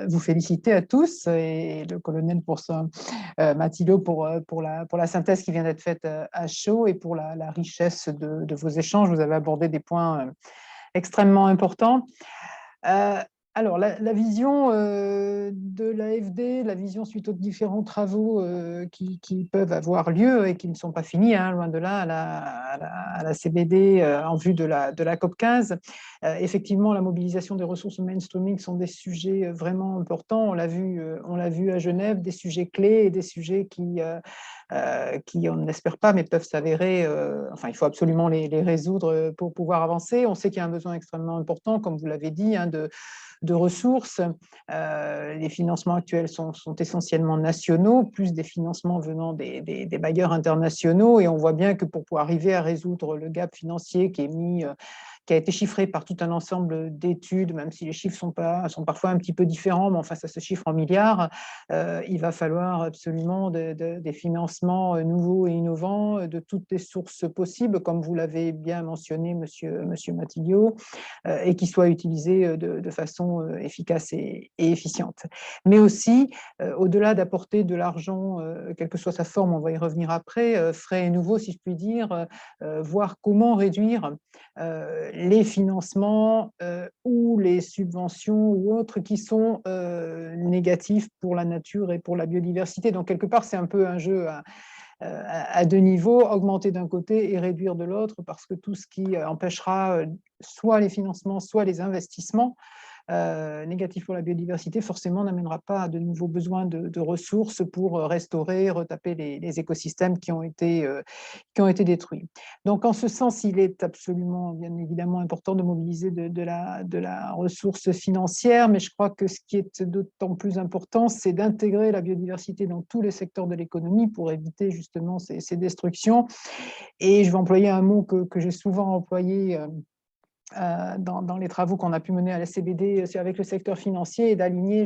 vous féliciter à tous et le colonel pour son Mathilot pour la synthèse qui vient d'être faite à chaud et pour la richesse de vos échanges. Vous avez abordé des points extrêmement importants. Alors, la vision de l'AFD, la vision suite aux différents travaux qui peuvent avoir lieu et qui ne sont pas finis, hein, loin de là, à la CBD en vue de la COP15. Effectivement, la mobilisation des ressources mainstreaming sont des sujets vraiment importants. On l'a vu à Genève, des sujets clés et des sujets qui on ne l'espère pas, mais peuvent s'avérer, enfin, il faut absolument les résoudre pour pouvoir avancer. On sait qu'il y a un besoin extrêmement important, comme vous l'avez dit, hein, de ressources. Les financements actuels sont essentiellement nationaux, plus des financements venant des bailleurs internationaux, et on voit bien que pour arriver à résoudre le gap financier qui est mis qui a été chiffré par tout un ensemble d'études, même si les chiffres sont parfois un petit peu différents, mais enfin ça se chiffre en milliards. Il va falloir absolument des financements nouveaux et innovants de toutes les sources possibles, comme vous l'avez bien mentionné, monsieur Matilliot, et qui soient utilisés de façon efficace et efficiente. Mais aussi, au-delà d'apporter de l'argent, quelle que soit sa forme, on va y revenir après, frais et nouveaux, si je puis dire, voir comment réduire les financements ou les subventions ou autres qui sont négatifs pour la nature et pour la biodiversité. Donc, quelque part, c'est un peu un jeu à deux niveaux, augmenter d'un côté et réduire de l'autre, parce que tout ce qui empêchera soit les financements, soit les investissements négatifs pour la biodiversité, forcément n'amènera pas à de nouveaux besoins de ressources pour restaurer, retaper les écosystèmes qui ont été détruits. Donc, en ce sens, il est absolument, bien évidemment, important de mobiliser de la ressource financière, mais je crois que ce qui est d'autant plus important, c'est d'intégrer la biodiversité dans tous les secteurs de l'économie pour éviter justement ces destructions. Et je vais employer un mot que j'ai souvent employé dans les travaux qu'on a pu mener à la CBD avec le secteur financier, et d'aligner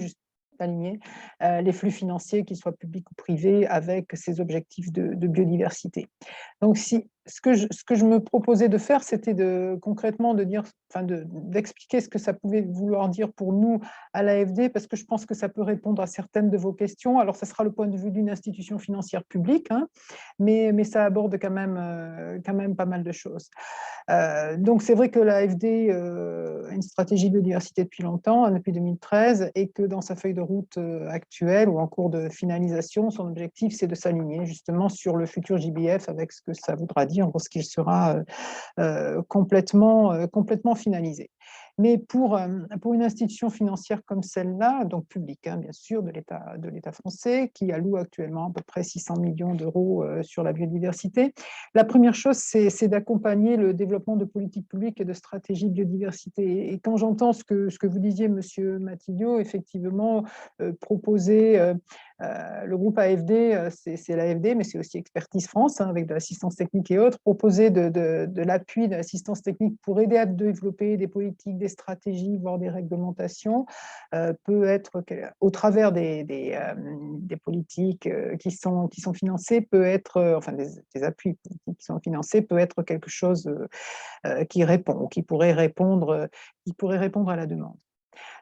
les flux financiers, qu'ils soient publics ou privés, avec ces objectifs de biodiversité. Donc, ce que je me proposais de faire, c'était concrètement d'expliquer ce que ça pouvait vouloir dire pour nous à l'AFD, parce que je pense que ça peut répondre à certaines de vos questions. Alors, ça sera le point de vue d'une institution financière publique, hein, mais ça aborde quand même pas mal de choses. Donc, c'est vrai que l'AFD a une stratégie biodiversité depuis longtemps, hein, depuis 2013, et que dans sa feuille de route actuelle ou en cours de finalisation, son objectif, c'est de s'aligner justement sur le futur JBF, avec ce que ça voudra dire lorsqu'il sera complètement finalisé. Mais pour une institution financière comme celle-là, donc publique, hein, bien sûr, de l'État français, qui alloue actuellement à peu près 600 millions d'euros sur la biodiversité, la première chose, c'est d'accompagner le développement de politiques publiques et de stratégies biodiversité. Et quand j'entends ce que vous disiez, monsieur Matilliot, effectivement, proposer le groupe AFD, c'est l'AFD, mais c'est aussi Expertise France, hein, avec de l'assistance technique et autres, proposer de l'appui, de l'assistance technique pour aider à développer des politiques, des stratégies, voire des réglementations, peut être, au travers des politiques qui sont financées, peut être, enfin des appuis politiques qui sont financés, peut être quelque chose qui répond, qui pourrait répondre à la demande.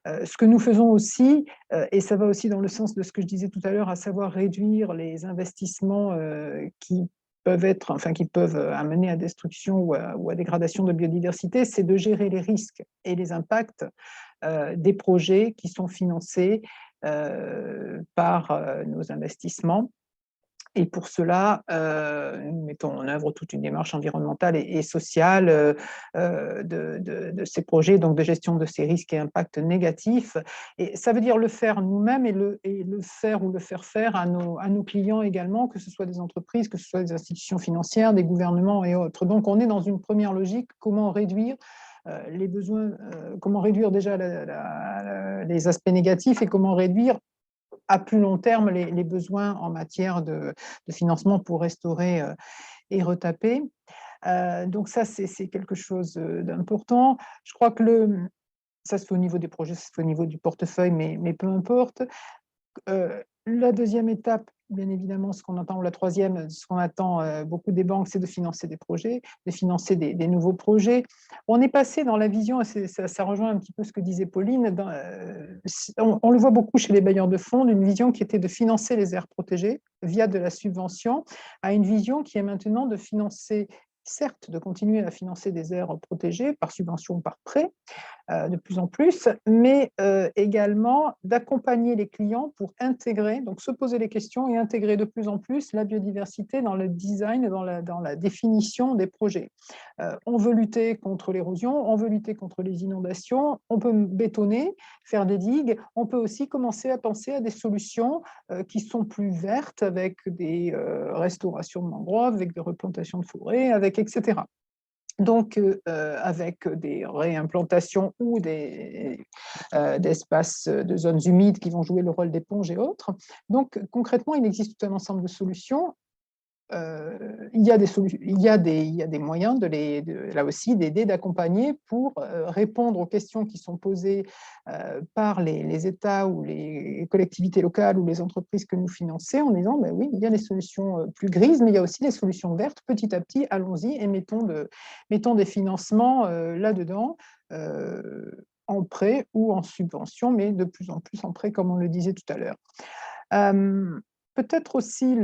Ce que nous faisons aussi, et ça va aussi dans le sens de ce que je disais tout à l'heure, à savoir réduire les investissements qui peuvent amener à destruction ou à dégradation de biodiversité, c'est de gérer les risques et les impacts des projets qui sont financés par nos investissements. Et pour cela, nous mettons en œuvre toute une démarche environnementale et sociale de ces projets, donc de gestion de ces risques et impacts négatifs. Et ça veut dire le faire nous-mêmes et le faire ou le faire faire à nos clients également, que ce soit des entreprises, que ce soit des institutions financières, des gouvernements et autres. Donc, on est dans une première logique, comment réduire les besoins, comment réduire déjà les aspects négatifs et comment réduire à plus long terme les besoins en matière de financement pour restaurer et retaper. Donc ça, c'est quelque chose d'important. Je crois que ça se fait au niveau des projets, ça se fait au niveau du portefeuille, mais peu importe. La deuxième étape, bien évidemment, la troisième, ce qu'on attend beaucoup des banques, c'est de financer des projets, de financer des nouveaux projets. On est passé dans la vision, et ça rejoint un petit peu ce que disait Pauline, on le voit beaucoup chez les bailleurs de fonds, d'une vision qui était de financer les aires protégées via de la subvention, à une vision qui est maintenant de financer, certes, de continuer à financer des aires protégées par subvention ou par prêt, de plus en plus, mais également d'accompagner les clients pour intégrer, donc se poser les questions et intégrer de plus en plus la biodiversité dans le design et dans la définition des projets. On veut lutter contre l'érosion, on veut lutter contre les inondations, on peut bétonner, faire des digues, on peut aussi commencer à penser à des solutions qui sont plus vertes, avec des restaurations de mangroves, avec des replantations de forêts, etc. Donc, avec des réimplantations ou d'espaces de zones humides qui vont jouer le rôle d'éponge et autres. Donc, concrètement, il existe tout un ensemble de solutions il y a des moyens là aussi d'aider, d'accompagner pour répondre aux questions qui sont posées par les États ou les collectivités locales ou les entreprises que nous finançons en disant ben oui, il y a les solutions plus grises, mais il y a aussi les solutions vertes. Petit à petit, allons-y et mettons des financements là-dedans, en prêt ou en subvention, mais de plus en plus en prêt, comme on le disait tout à l'heure. Peut-être aussi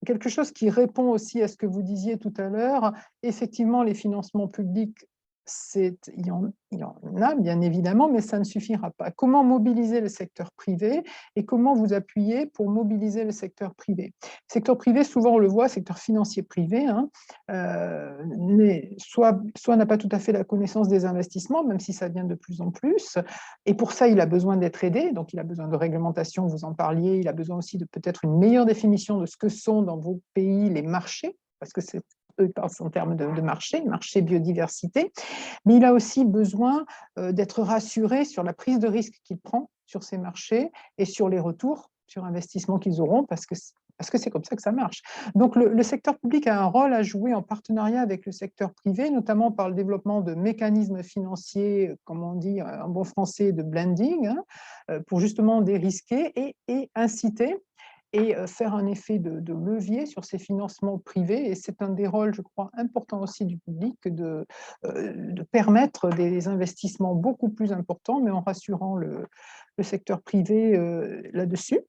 quelque chose qui répond aussi à ce que vous disiez tout à l'heure, effectivement, les financements publics, il y en a bien évidemment, mais ça ne suffira pas. Comment mobiliser le secteur privé et comment vous appuyer pour mobiliser le secteur privé? Le secteur privé, souvent on le voit, secteur financier privé, hein, soit n'a pas tout à fait la connaissance des investissements, même si ça vient de plus en plus, et pour ça il a besoin d'être aidé, donc il a besoin de réglementation, vous en parliez, il a besoin aussi de peut-être une meilleure définition de ce que sont dans vos pays les marchés, parce que eux parlent en termes de marché biodiversité, mais il a aussi besoin d'être rassuré sur la prise de risque qu'il prend sur ces marchés et sur les retours sur investissement qu'ils auront, parce que c'est comme ça que ça marche. Donc le secteur public a un rôle à jouer en partenariat avec le secteur privé, notamment par le développement de mécanismes financiers, comme on dit en bon français, de blending, hein, pour justement dérisquer et inciter et faire un effet de levier sur ces financements privés. Et c'est un des rôles, je crois, importants aussi du public de permettre des investissements beaucoup plus importants, mais en rassurant le secteur privé là-dessus.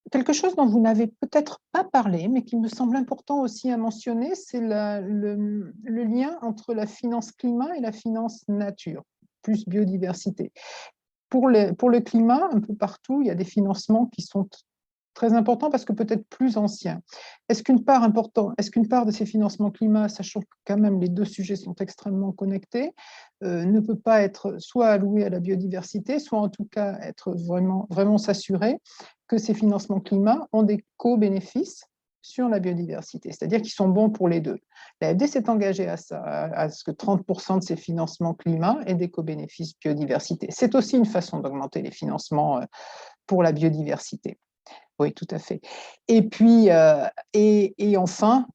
Quelque chose dont vous n'avez peut-être pas parlé, mais qui me semble important aussi à mentionner, c'est le lien entre la finance climat et la finance nature, plus biodiversité. Pour le climat, un peu partout, il y a des financements qui sont très importants parce que peut-être plus anciens. Est-ce qu'une part de ces financements climat, sachant que quand même les deux sujets sont extrêmement connectés, ne peut pas être soit allouée à la biodiversité, soit en tout cas être vraiment s'assurer que ces financements climat ont des co-bénéfices sur la biodiversité, c'est-à-dire qu'ils sont bons pour les deux. L'AFD s'est engagée à ce que 30% de ces financements climat aient des co-bénéfices biodiversité. C'est aussi une façon d'augmenter les financements pour la biodiversité. Oui, tout à fait. Et puis, et enfin,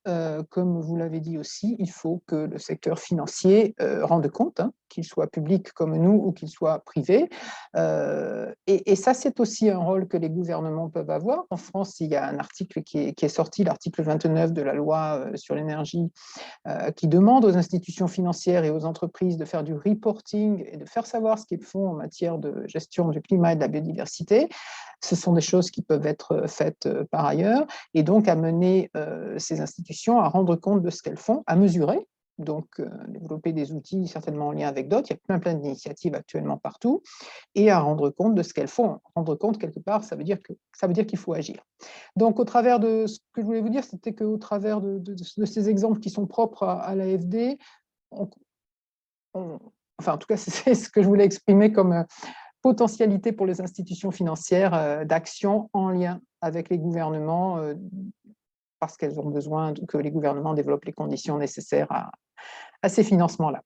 comme vous l'avez dit aussi, il faut que le secteur financier rende compte, hein, qu'il soit public comme nous ou qu'il soit privé. Et ça, c'est aussi un rôle que les gouvernements peuvent avoir. En France, il y a un article qui est sorti, l'article 29 de la loi sur l'énergie, qui demande aux institutions financières et aux entreprises de faire du reporting et de faire savoir ce qu'ils font en matière de gestion du climat et de la biodiversité. Ce sont des choses qui peuvent être faites par ailleurs, et donc amener ces institutions à rendre compte de ce qu'elles font, à mesurer, donc développer des outils certainement en lien avec d'autres. Il y a plein d'initiatives actuellement partout, et à rendre compte de ce qu'elles font. Rendre compte, quelque part, ça veut dire qu'il faut agir. Donc, au travers de ce que je voulais vous dire, c'était qu'au travers de ces exemples qui sont propres à l'AFD, enfin, en tout cas, c'est ce que je voulais exprimer comme potentialité pour les institutions financières d'action en lien avec les gouvernements, parce qu'elles ont besoin que les gouvernements développent les conditions nécessaires à ces financements-là.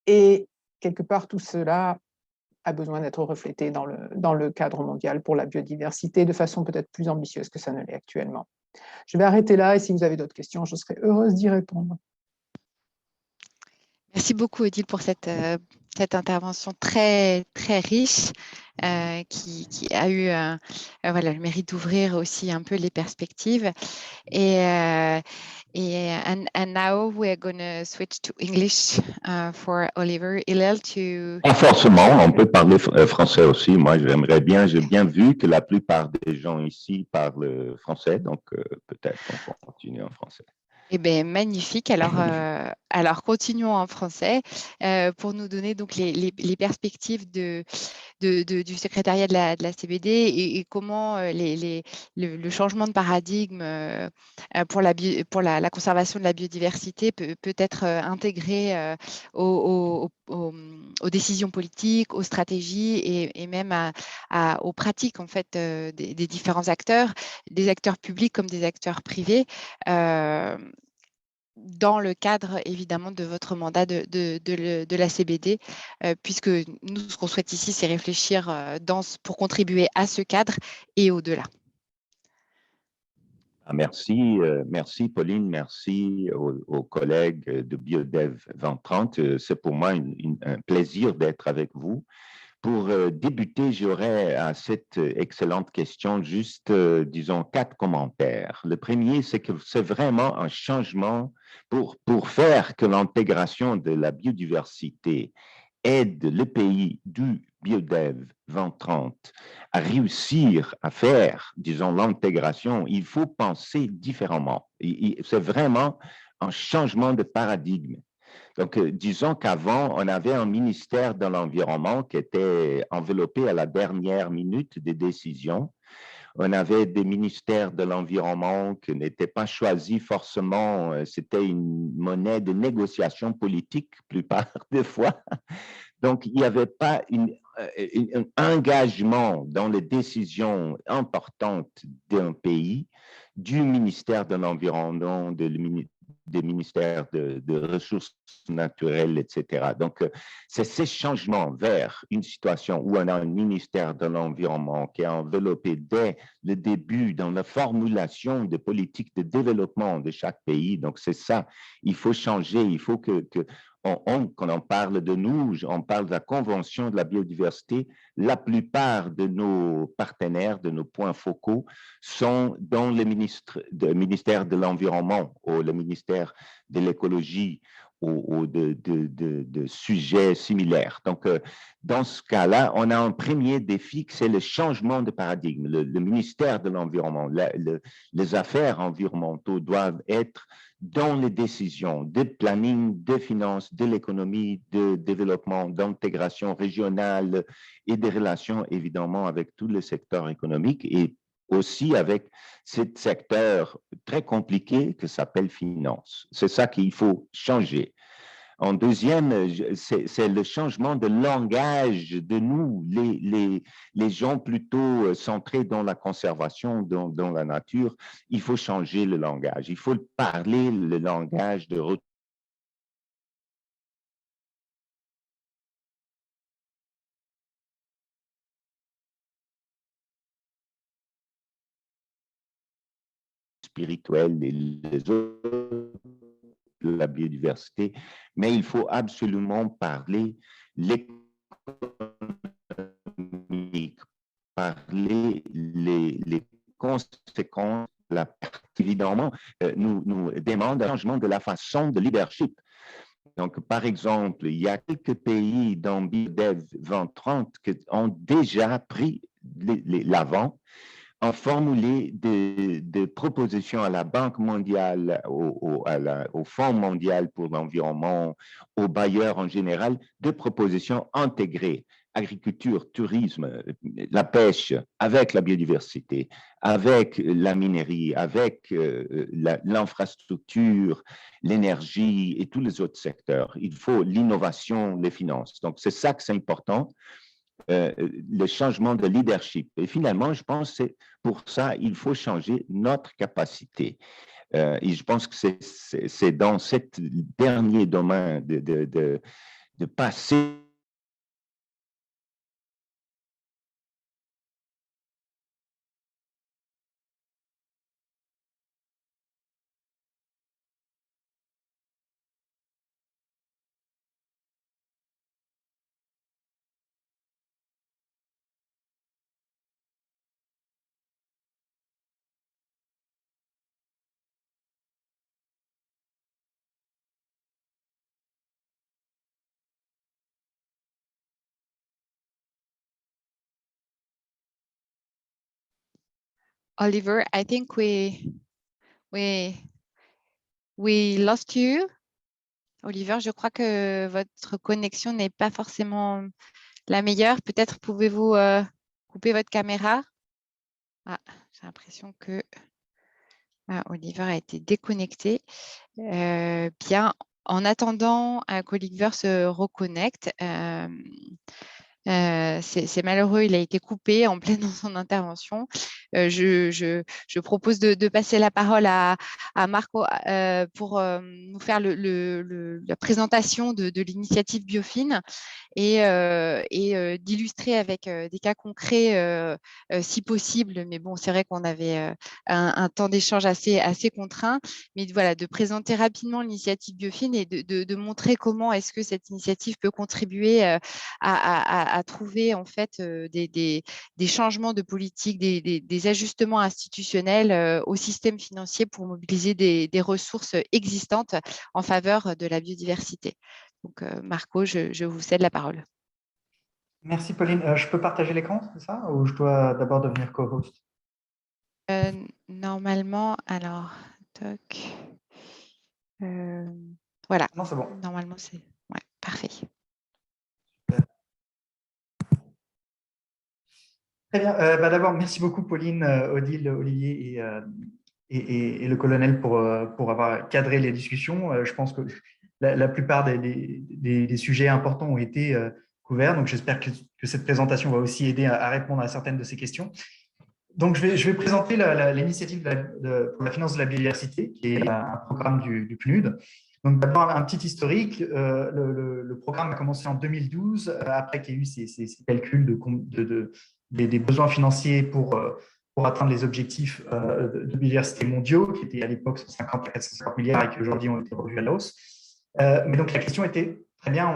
Et quelque part, tout cela a besoin d'être reflété dans le cadre mondial pour la biodiversité de façon peut-être plus ambitieuse que ça ne l'est actuellement. Je vais arrêter là, et si vous avez d'autres questions, je serai heureuse d'y répondre. Merci beaucoup, Odile, pour cette intervention très, très riche qui a eu voilà, le mérite d'ouvrir aussi un peu les perspectives. And now we're going to switch to English for Oliver Hillel to... Forcément, on peut parler français aussi. Moi, j'ai bien vu que la plupart des gens ici parlent français, donc peut-être qu'on peut continuer en français. Eh bien, magnifique. Alors, continuons en français pour nous donner donc les perspectives du secrétariat de la CBD et comment le changement de paradigme pour la conservation de la biodiversité peut être intégré aux décisions politiques, aux stratégies et même aux pratiques en fait, des différents acteurs, des acteurs publics comme des acteurs privés. Dans le cadre, évidemment, de votre mandat de la CBD, puisque nous, ce qu'on souhaite ici, c'est réfléchir pour contribuer à ce cadre et au-delà. Merci, merci Pauline, merci aux collègues de BioDev 2030. C'est pour moi un plaisir d'être avec vous. Pour débuter, j'aurais à cette excellente question juste, disons, 4 commentaires. Le premier, c'est que c'est vraiment un changement pour faire que l'intégration de la biodiversité aide le pays du BioDev 2030 à réussir à faire, disons, l'intégration. Il faut penser différemment. C'est vraiment un changement de paradigme. Donc, disons qu'avant, on avait un ministère de l'Environnement qui était enveloppé à la dernière minute des décisions. On avait des ministères de l'Environnement qui n'étaient pas choisis forcément. C'était une monnaie de négociation politique, plupart des fois. Donc, il n'y avait pas un engagement dans les décisions importantes d'un pays du ministère de l'Environnement, des ministères de ressources naturelles, etc. Donc, c'est ces changements vers une situation où on a un ministère de l'Environnement qui est enveloppé dès le début dans la formulation de politiques de développement de chaque pays. Donc, c'est ça, il faut changer, il faut quand on parle de nous, on parle de la Convention de la biodiversité. La plupart de nos partenaires, de nos points focaux, sont dans le ministère de l'Environnement ou le ministère de l'Écologie ou de sujets similaires. Donc, dans ce cas-là, on a un premier défi, c'est le changement de paradigme. Le ministère de l'Environnement, les affaires environnementales doivent être dans les décisions de planning, de finances, de l'économie, de développement, d'intégration régionale et des relations évidemment avec tous les secteurs économiques et aussi avec ce secteur très compliqué que s'appelle finance. C'est ça qu'il faut changer. En deuxième, c'est le changement de langage de nous, les gens plutôt centrés dans la conservation, dans la nature. Il faut changer le langage. Il faut parler le langage de spirituel et les autres de la biodiversité, mais il faut absolument parler l'économique, parler les conséquences. Évidemment, nous demande un changement de la façon de leadership. Donc, par exemple, il y a quelques pays dans BioDev 2030 qui ont déjà pris l'avant en formulé des propositions à la Banque mondiale, au Fonds mondial pour l'environnement, aux bailleurs en général, de propositions intégrées. Agriculture, tourisme, la pêche, avec la biodiversité, avec la minerie, avec l'infrastructure, l'énergie et tous les autres secteurs. Il faut l'innovation, les finances. Donc, c'est ça que c'est important. Le changement de leadership. Et finalement, je pense que pour ça, il faut changer notre capacité. Et je pense que c'est dans ce dernier domaine de passer Oliver, I think we lost you. Oliver, je crois que votre connexion n'est pas forcément la meilleure. Peut-être pouvez-vous couper votre caméra. Ah, j'ai l'impression que Oliver a été déconnecté. Bien, en attendant qu'Oliver se reconnecte, c'est malheureux, il a été coupé en pleine dans son intervention. je propose de passer la parole à Marco pour nous faire la présentation de l'initiative Biofin et d'illustrer avec des cas concrets si possible. Mais bon, c'est vrai qu'on avait un temps d'échange assez contraint. Mais voilà, de présenter rapidement l'initiative Biofin et de montrer comment est-ce que cette initiative peut contribuer à trouver en fait des changements de politique, des ajustements institutionnels au système financier pour mobiliser des ressources existantes en faveur de la biodiversité. Donc, Marco, je vous cède la parole. Merci, Pauline. Je peux partager l'écran, c'est ça? Ou je dois d'abord devenir co-host? Normalement, alors, toc. Voilà. Non, c'est bon. Normalement, c'est ouais, parfait. Très bien. D'abord, merci beaucoup, Pauline, Odile, Olivier et le colonel pour avoir cadré les discussions. Je pense que la plupart des sujets importants ont été couverts. Donc, j'espère que cette présentation va aussi aider à répondre à certaines de ces questions. Donc, je vais présenter l'initiative pour la finance de la biodiversité, qui est un programme du PNUD. Donc, d'abord, un petit historique. Le programme a commencé en 2012, après qu'il y ait eu ces calculs des besoins financiers pour atteindre les objectifs de biodiversité mondiaux, qui étaient à l'époque 150 à 450 milliards et qui aujourd'hui ont été revus à la hausse. Mais donc, la question était, très bien,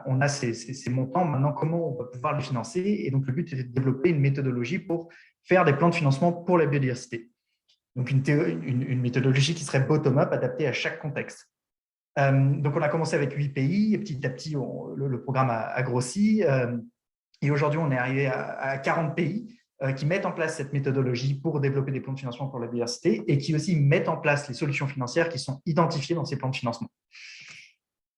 on a ces montants, maintenant, comment on va pouvoir les financer? Et donc, le but était de développer une méthodologie pour faire des plans de financement pour la biodiversité. Donc, une méthodologie qui serait bottom-up, adaptée à chaque contexte. Donc, on a commencé avec 8 pays, et petit à petit, le programme a grossi. Et aujourd'hui, on est arrivé à 40 pays qui mettent en place cette méthodologie pour développer des plans de financement pour la biodiversité et qui aussi mettent en place les solutions financières qui sont identifiées dans ces plans de financement.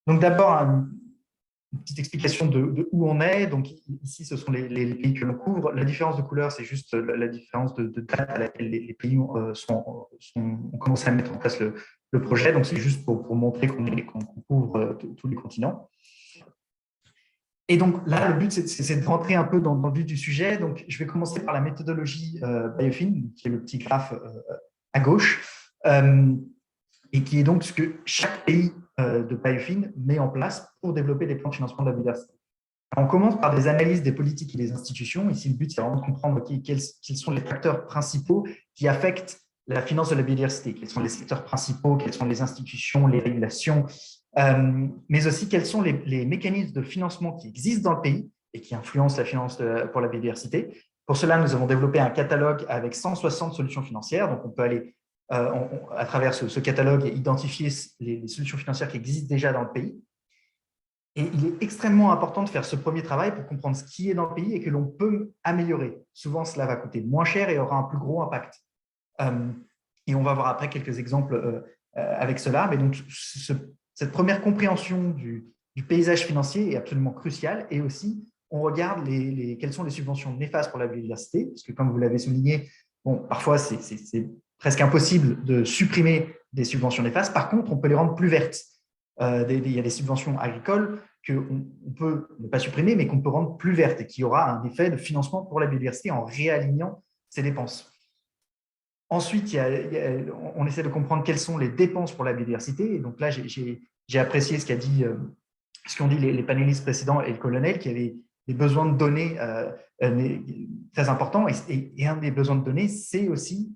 Donc, d'abord, une petite explication de où on est. Donc, ici, ce sont les pays que l'on couvre. La différence de couleur, c'est juste la différence de date à laquelle les pays ont commencé à mettre en place le projet. Donc, c'est juste pour montrer qu'on couvre tous les continents. Et donc là, le but, c'est de rentrer un peu dans le vif du sujet. Donc, je vais commencer par la méthodologie Biofin, qui est le petit graphe à gauche, et qui est donc ce que chaque pays de Biofin met en place pour développer des plans de financement de la biodiversité. On commence par des analyses des politiques et des institutions. Ici, le but, c'est vraiment de comprendre quels sont les facteurs principaux qui affectent la finance de la biodiversité, quels sont les secteurs principaux, quelles sont les institutions, les régulations, mais aussi quels sont les mécanismes de financement qui existent dans le pays et qui influencent la finance pour la biodiversité. Pour cela, nous avons développé un catalogue avec 160 solutions financières. Donc, on peut aller à travers ce catalogue et identifier les solutions financières qui existent déjà dans le pays. Et il est extrêmement important de faire ce premier travail pour comprendre ce qui est dans le pays et que l'on peut améliorer. Souvent, cela va coûter moins cher et aura un plus gros impact. Et on va voir après quelques exemples avec cela. Mais donc, cette première compréhension du paysage financier est absolument cruciale. Et aussi, on regarde quelles sont les subventions néfastes pour la biodiversité, parce que comme vous l'avez souligné, bon, parfois, c'est presque impossible de supprimer des subventions néfastes. Par contre, on peut les rendre plus vertes. Il y a des subventions agricoles qu'on peut ne pas supprimer, mais qu'on peut rendre plus vertes et qui aura un effet de financement pour la biodiversité en réalignant ces dépenses. Ensuite, on essaie de comprendre quelles sont les dépenses pour la biodiversité. Et donc là, j'ai apprécié ce qu'ont dit les panélistes précédents et le colonel, qui avaient des besoins de données très importants. Et un des besoins de données, c'est aussi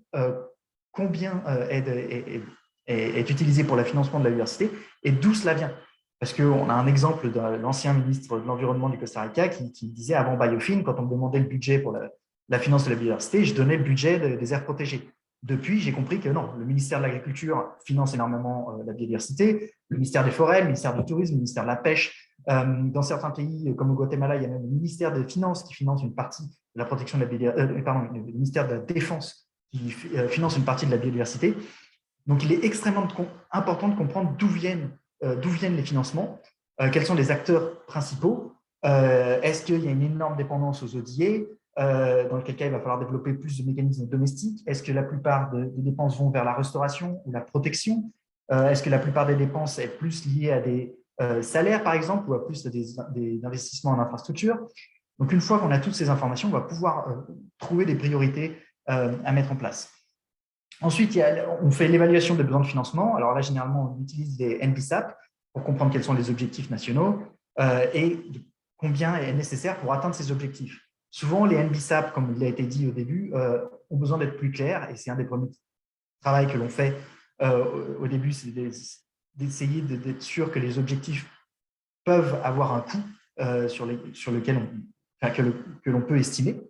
combien est utilisé pour le financement de la biodiversité et d'où cela vient. Parce qu'on a un exemple de l'ancien ministre de l'Environnement du Costa Rica qui disait avant Biofin, quand on me demandait le budget pour la finance de la biodiversité, je donnais le budget des aires protégées. Depuis, j'ai compris que non, le ministère de l'Agriculture finance énormément la biodiversité, le ministère des Forêts, le ministère du Tourisme, le ministère de la Pêche. Dans certains pays, comme au Guatemala, il y a même le ministère des Finances qui finance une partie de la protection de la biodiversité, le ministère de la Défense qui finance une partie de la biodiversité. Donc, il est extrêmement important de comprendre d'où viennent les financements, quels sont les acteurs principaux. Est-ce qu'il y a une énorme dépendance aux ODA, dans lequel cas il va falloir développer plus de mécanismes domestiques? Est-ce que la plupart des dépenses vont vers la restauration ou la protection? Est-ce que la plupart des dépenses est plus liée à des salaires, par exemple, ou à plus à des investissements en infrastructure? Donc, une fois qu'on a toutes ces informations, on va pouvoir trouver des priorités à mettre en place. Ensuite, on fait l'évaluation des besoins de financement. Alors là, généralement, on utilise les NBSAP pour comprendre quels sont les objectifs nationaux et combien est nécessaire pour atteindre ces objectifs. Souvent, les NBSAP, comme il a été dit au début, ont besoin d'être plus clairs et c'est un des premiers travaux que l'on fait au début, c'est d'essayer d'être sûr que les objectifs peuvent avoir un coût sur lequel que l'on peut estimer.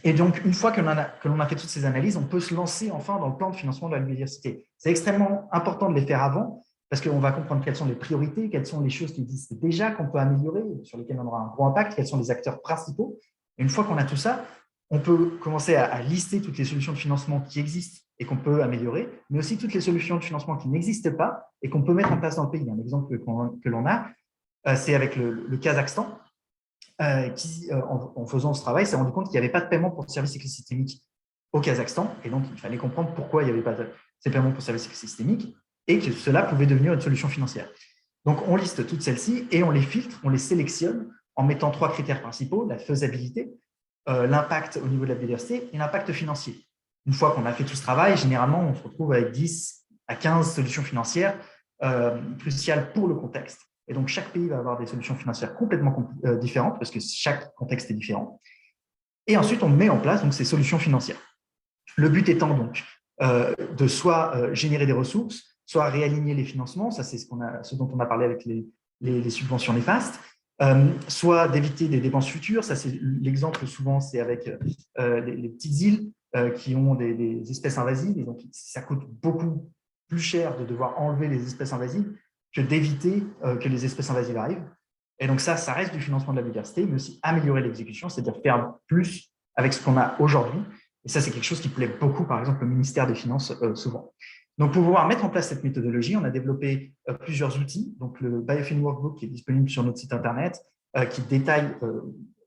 Et donc, une fois que l'on a fait toutes ces analyses, on peut se lancer enfin dans le plan de financement de la biodiversité. C'est extrêmement important de les faire avant parce qu'on va comprendre quelles sont les priorités, quelles sont les choses qui existent déjà, qu'on peut améliorer, sur lesquelles on aura un gros impact, quels sont les acteurs principaux. Et une fois qu'on a tout ça, on peut commencer à lister toutes les solutions de financement qui existent et qu'on peut améliorer, mais aussi toutes les solutions de financement qui n'existent pas et qu'on peut mettre en place dans le pays. Un exemple que l'on a, c'est avec le Kazakhstan, qui, en faisant ce travail, s'est rendu compte qu'il n'y avait pas de paiement pour services écosystémiques au Kazakhstan, et donc il fallait comprendre pourquoi il n'y avait pas ces paiements pour services écosystémiques, et que cela pouvait devenir une solution financière. Donc, on liste toutes celles-ci et on les filtre, on les sélectionne en mettant 3 critères principaux, la faisabilité, l'impact au niveau de la biodiversité et l'impact financier. Une fois qu'on a fait tout ce travail, généralement, on se retrouve avec 10 à 15 solutions financières cruciales pour le contexte. Et donc, chaque pays va avoir des solutions financières complètement différentes parce que chaque contexte est différent. Et ensuite, on met en place donc, ces solutions financières. Le but étant donc de soit générer des ressources, soit réaligner les financements, ça c'est ce dont on a parlé avec les subventions néfastes, soit d'éviter des dépenses futures, ça c'est l'exemple souvent, c'est avec les petites îles qui ont des espèces invasives, et donc ça coûte beaucoup plus cher de devoir enlever les espèces invasives que d'éviter que les espèces invasives arrivent. Et donc ça reste du financement de la biodiversité, mais aussi améliorer l'exécution, c'est-à-dire faire plus avec ce qu'on a aujourd'hui. Et ça, c'est quelque chose qui plaît beaucoup, par exemple, au ministère des Finances souvent. Donc, pour pouvoir mettre en place cette méthodologie, on a développé plusieurs outils. Donc, le Biofin Workbook qui est disponible sur notre site Internet, qui détaille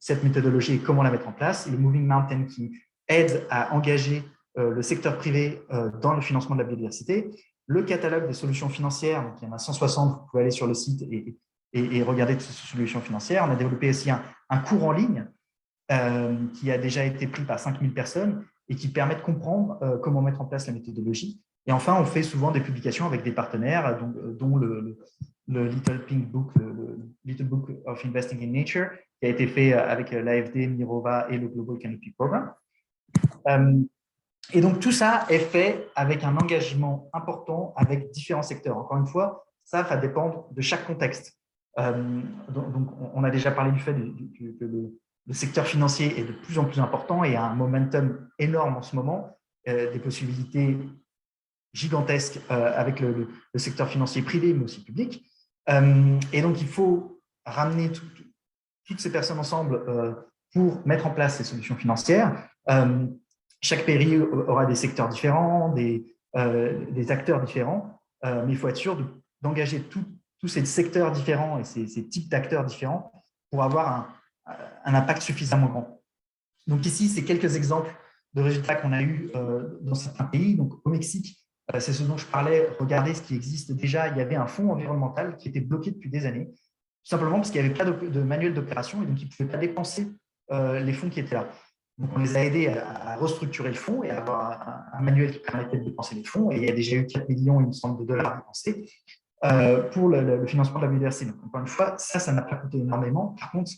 cette méthodologie et comment la mettre en place. Le Moving Mountain qui aide à engager le secteur privé dans le financement de la biodiversité. Le catalogue des solutions financières, donc il y en a 160, vous pouvez aller sur le site et regarder toutes ces solutions financières. On a développé aussi un cours en ligne qui a déjà été pris par 5000 personnes et qui permet de comprendre comment mettre en place la méthodologie. Et enfin, on fait souvent des publications avec des partenaires, dont le Little Pink Book, le Little Book of Investing in Nature, qui a été fait avec l'AFD, Mirova et le Global Canopy Program. Et donc, tout ça est fait avec un engagement important avec différents secteurs. Encore une fois, ça va dépendre de chaque contexte. Donc, on a déjà parlé du fait que le secteur financier est de plus en plus important et a un momentum énorme en ce moment, des possibilités gigantesques avec le secteur financier privé, mais aussi public. Et donc, il faut ramener toutes ces personnes ensemble pour mettre en place ces solutions financières. Chaque pays aura des secteurs différents, des acteurs différents, mais il faut être sûr d'engager tous ces secteurs différents et ces types d'acteurs différents pour avoir un impact suffisamment grand. Donc ici, c'est quelques exemples de résultats qu'on a eus dans certains pays. Donc au Mexique, c'est ce dont je parlais, regardez ce qui existe déjà. Il y avait un fonds environnemental qui était bloqué depuis des années, tout simplement parce qu'il n'y avait pas de manuel d'opération et donc ils ne pouvaient pas dépenser les fonds qui étaient là. Donc on les a aidés à restructurer le fonds et à avoir un manuel qui permettait de dépenser les fonds. Et il y a déjà eu 4 millions, il me semble, de dollars dépensés pour le financement de la biodiversité. Donc encore une fois, ça n'a pas coûté énormément. Par contre,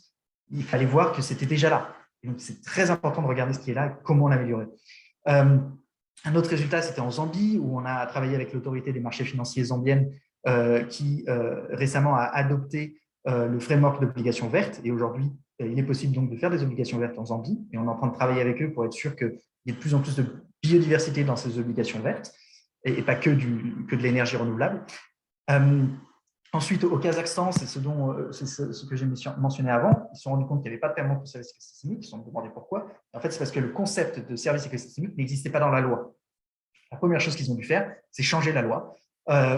il fallait voir que c'était déjà là. Et donc, c'est très important de regarder ce qui est là et comment l'améliorer. Un autre résultat, c'était en Zambie, où on a travaillé avec l'autorité des marchés financiers zambienne qui récemment a adopté le framework d'obligations vertes. Et aujourd'hui, il est possible donc de faire des obligations vertes en Zambie. Et on est en train de travailler avec eux pour être sûr qu'il y ait de plus en plus de biodiversité dans ces obligations vertes et pas que de l'énergie renouvelable. Ensuite, au Kazakhstan, c'est ce que j'ai mentionné avant. Ils se sont rendus compte qu'il n'y avait pas de paiement pour services écosystémiques. Ils se sont demandé pourquoi. En fait, c'est parce que le concept de service écosystémique n'existait pas dans la loi. La première chose qu'ils ont dû faire, c'est changer la loi.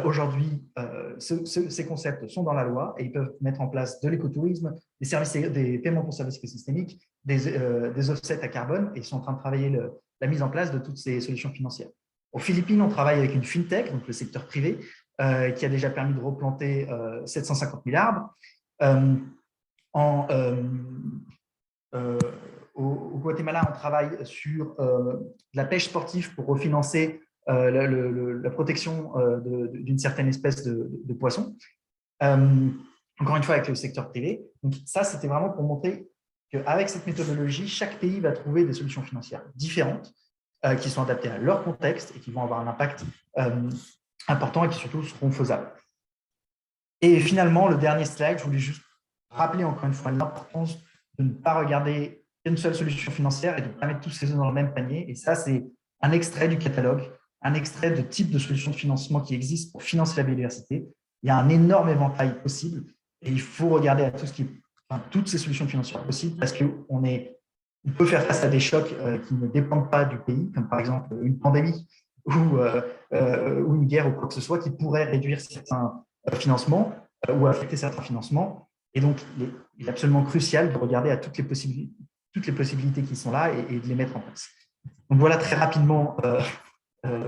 Aujourd'hui, ces concepts sont dans la loi et ils peuvent mettre en place de l'écotourisme, des paiements pour services écosystémiques, des offsets à carbone, et ils sont en train de travailler la mise en place de toutes ces solutions financières. Aux Philippines, on travaille avec une fintech, donc le secteur privé, qui a déjà permis de replanter 750 000 arbres. Au Guatemala, on travaille sur la pêche sportive pour refinancer la protection d'une certaine espèce de poisson. Encore une fois, avec le secteur privé. Donc, ça, c'était vraiment pour montrer qu'avec cette méthodologie, chaque pays va trouver des solutions financières différentes qui sont adaptées à leur contexte et qui vont avoir un impact important et qui surtout seront faisables. Et finalement, le dernier slide, je voulais juste rappeler encore une fois l'importance de ne pas regarder une seule solution financière et de ne pas mettre tous ces œufs dans le même panier. Et ça, c'est un extrait du catalogue, un extrait de type de solutions de financement qui existent pour financer la biodiversité. Il y a un énorme éventail possible et il faut regarder à toutes ces solutions financières possibles parce qu'on peut faire face à des chocs qui ne dépendent pas du pays, comme par exemple une pandémie ou une guerre ou quoi que ce soit qui pourrait réduire certains financements ou affecter certains financements. Et donc, il est absolument crucial de regarder à toutes les possibilités qui sont là et de les mettre en place. Donc voilà très rapidement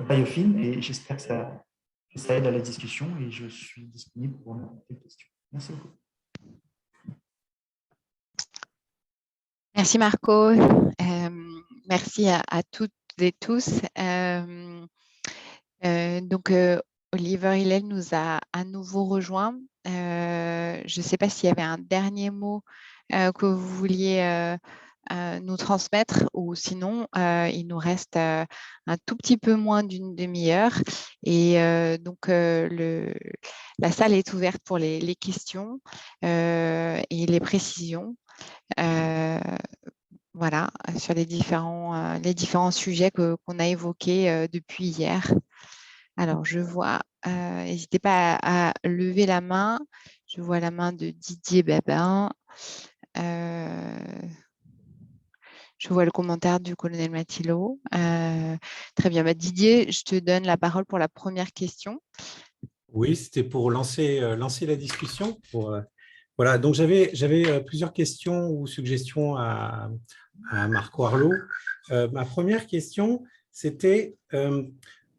Biofin et j'espère que ça aide à la discussion et je suis disponible pour n'importe quelle question. Merci beaucoup. Merci Marco. Merci à toutes et tous. Donc, Oliver Hillel nous a à nouveau rejoint. Je ne sais pas s'il y avait un dernier mot que vous vouliez nous transmettre ou sinon, il nous reste un tout petit peu moins d'une demi-heure. Et donc, la salle est ouverte pour les questions et les précisions. Voilà, sur les différents sujets qu'on a évoqués depuis hier. Alors, je vois, n'hésitez pas à lever la main. Je vois la main de Didier Babin. Je vois le commentaire du colonel Mathilot. Très bien. Didier, je te donne la parole pour la première question. Oui, c'était pour lancer la discussion. Voilà, donc j'avais plusieurs questions ou suggestions à Marco Arlo. Ma première question, c'était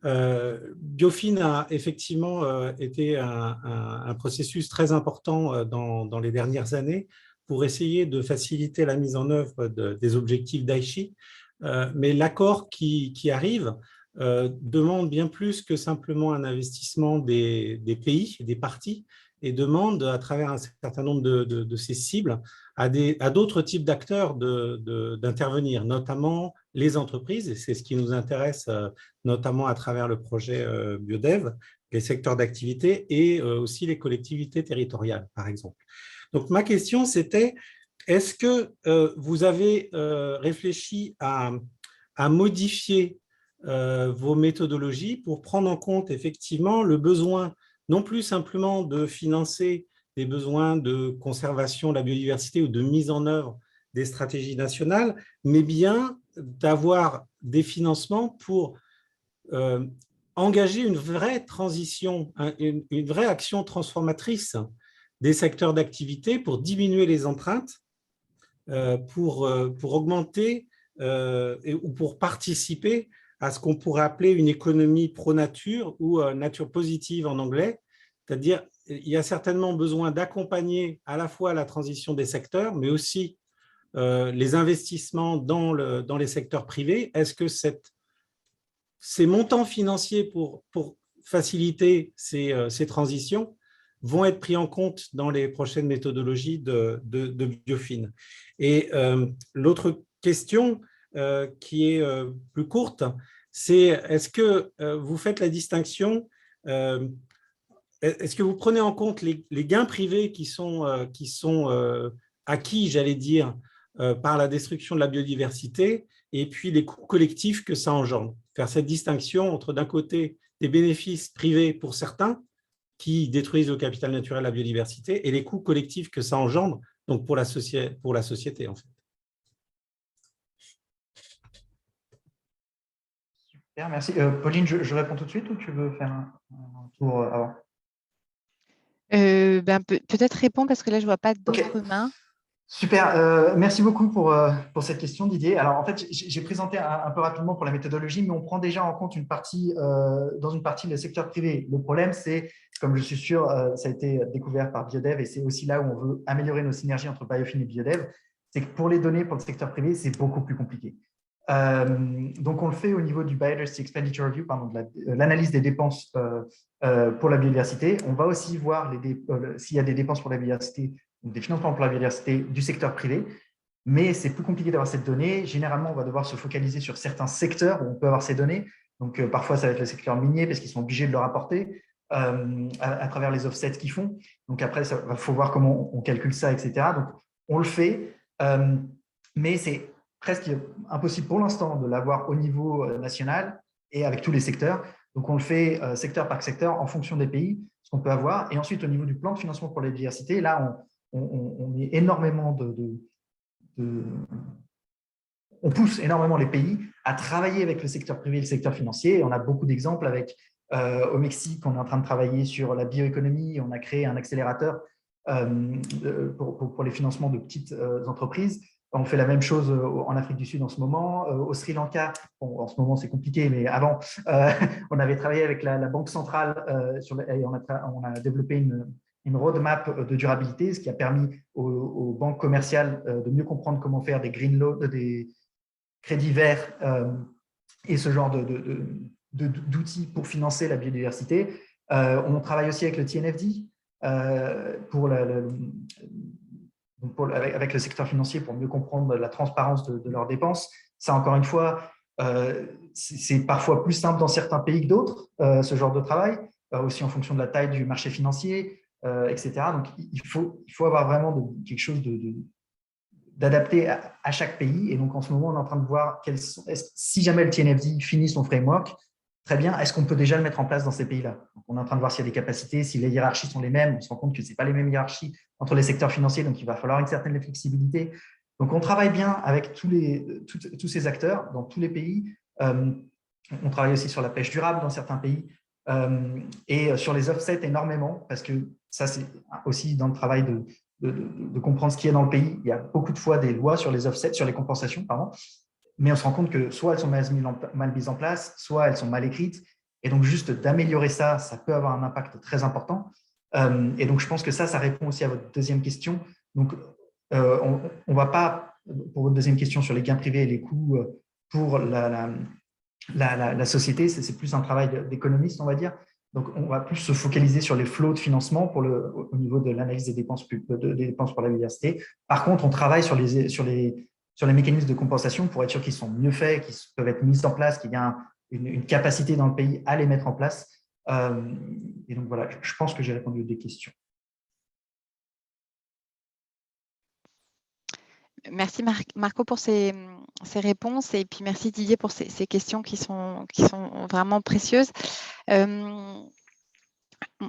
Biofin a effectivement été un processus très important dans les dernières années pour essayer de faciliter la mise en œuvre des objectifs d'Aichi. Mais l'accord qui arrive demande bien plus que simplement un investissement des pays, des parties, et demande à travers un certain nombre de ces cibles à d'autres types d'acteurs d'intervenir, notamment les entreprises, et c'est ce qui nous intéresse notamment à travers le projet BioDev, les secteurs d'activité et aussi les collectivités territoriales, par exemple. Donc, ma question, c'était, est-ce que vous avez réfléchi à modifier vos méthodologies pour prendre en compte effectivement le besoin, non plus simplement de financer des besoins de conservation de la biodiversité ou de mise en œuvre des stratégies nationales, mais bien d'avoir des financements pour engager une vraie transition, une vraie action transformatrice des secteurs d'activité pour diminuer les empreintes, pour augmenter ou pour participer à ce qu'on pourrait appeler une économie pro-nature ou nature positive en anglais. C'est-à-dire, il y a certainement besoin d'accompagner à la fois la transition des secteurs, mais aussi les investissements dans les secteurs privés. Est-ce que ces montants financiers pour faciliter ces transitions vont être pris en compte dans les prochaines méthodologies de Biofin? Et l'autre question qui est plus courte, c'est est-ce que vous faites la distinction, est-ce que vous prenez en compte les gains privés qui sont acquis, j'allais dire, par la destruction de la biodiversité et puis les coûts collectifs que ça engendre? Faire cette distinction entre d'un côté des bénéfices privés pour certains qui détruisent le capital naturel, la biodiversité, et les coûts collectifs que ça engendre donc pour la société en fait. Super, merci. Pauline, je réponds tout de suite ou tu veux faire un tour avant? Peut-être répondre parce que là, je ne vois pas d'autres mains. Super, merci beaucoup pour cette question, Didier. Alors, en fait, j'ai présenté un peu rapidement pour la méthodologie, mais on prend déjà en compte dans une partie le secteur privé. Le problème, c'est, comme je suis sûr, ça a été découvert par BioDev et c'est aussi là où on veut améliorer nos synergies entre Biofin et BioDev, c'est que pour les données, pour le secteur privé, c'est beaucoup plus compliqué. Donc, on le fait au niveau du Biodiversity Expenditure Review, pardon, de l'analyse des dépenses pour la biodiversité. On va aussi voir s'il y a des dépenses pour la biodiversité, ou des financements pour la biodiversité du secteur privé, mais c'est plus compliqué d'avoir cette donnée. Généralement, on va devoir se focaliser sur certains secteurs où on peut avoir ces données. Donc, parfois, ça va être le secteur minier parce qu'ils sont obligés de le rapporter à travers les offsets qu'ils font. Donc, après, il faut voir comment on calcule ça, etc. Donc, on le fait, mais c'est presque impossible pour l'instant de l'avoir au niveau national et avec tous les secteurs. Donc, on le fait secteur par secteur en fonction des pays, ce qu'on peut avoir. Et ensuite, au niveau du plan de financement pour la biodiversité, là, on met énormément on pousse énormément les pays à travailler avec le secteur privé et le secteur financier. Et on a beaucoup d'exemples avec, au Mexique, on est en train de travailler sur la bioéconomie. On a créé un accélérateur pour les financements de petites entreprises. On fait la même chose en Afrique du Sud en ce moment. Au Sri Lanka, bon, en ce moment c'est compliqué, mais avant, on avait travaillé avec la Banque centrale et on a développé une roadmap de durabilité, ce qui a permis aux banques commerciales de mieux comprendre comment faire des green loans, des crédits verts et ce genre d'outils pour financer la biodiversité. On travaille aussi avec le TNFD avec le secteur financier pour mieux comprendre la transparence de leurs dépenses. Ça, encore une fois, c'est parfois plus simple dans certains pays que d'autres, ce genre de travail, aussi en fonction de la taille du marché financier, etc. Donc, il faut avoir vraiment quelque chose d'adapté à chaque pays. Et donc, en ce moment, on est en train de voir si jamais le TNFD finit son framework, très bien, est-ce qu'on peut déjà le mettre en place dans ces pays-là? On est en train de voir s'il y a des capacités, si les hiérarchies sont les mêmes. On se rend compte que ce n'est pas les mêmes hiérarchies entre les secteurs financiers, donc il va falloir une certaine flexibilité. Donc, on travaille bien avec tous ces acteurs dans tous les pays. On travaille aussi sur la pêche durable dans certains pays et sur les offsets énormément, parce que ça, c'est aussi dans le travail de comprendre ce qu'il y a dans le pays. Il y a beaucoup de fois des lois sur les offsets, sur les compensations, pardon, mais on se rend compte que soit elles sont mal mises en place, soit elles sont mal écrites. Et donc, juste d'améliorer ça, ça peut avoir un impact très important. Et donc, je pense que ça répond aussi à votre deuxième question. Donc, on ne va pas, pour votre deuxième question sur les gains privés et les coûts pour la société, c'est plus un travail d'économiste, on va dire. Donc, on va plus se focaliser sur les flots de financement au niveau de l'analyse des dépenses pour la biodiversité. Par contre, on travaille sur les mécanismes de compensation pour être sûr qu'ils sont mieux faits, qu'ils peuvent être mis en place, qu'il y a une capacité dans le pays à les mettre en place. Et donc, voilà, je pense que j'ai répondu à des questions. Merci Marco pour ces réponses et puis merci Didier pour ces questions qui sont vraiment précieuses.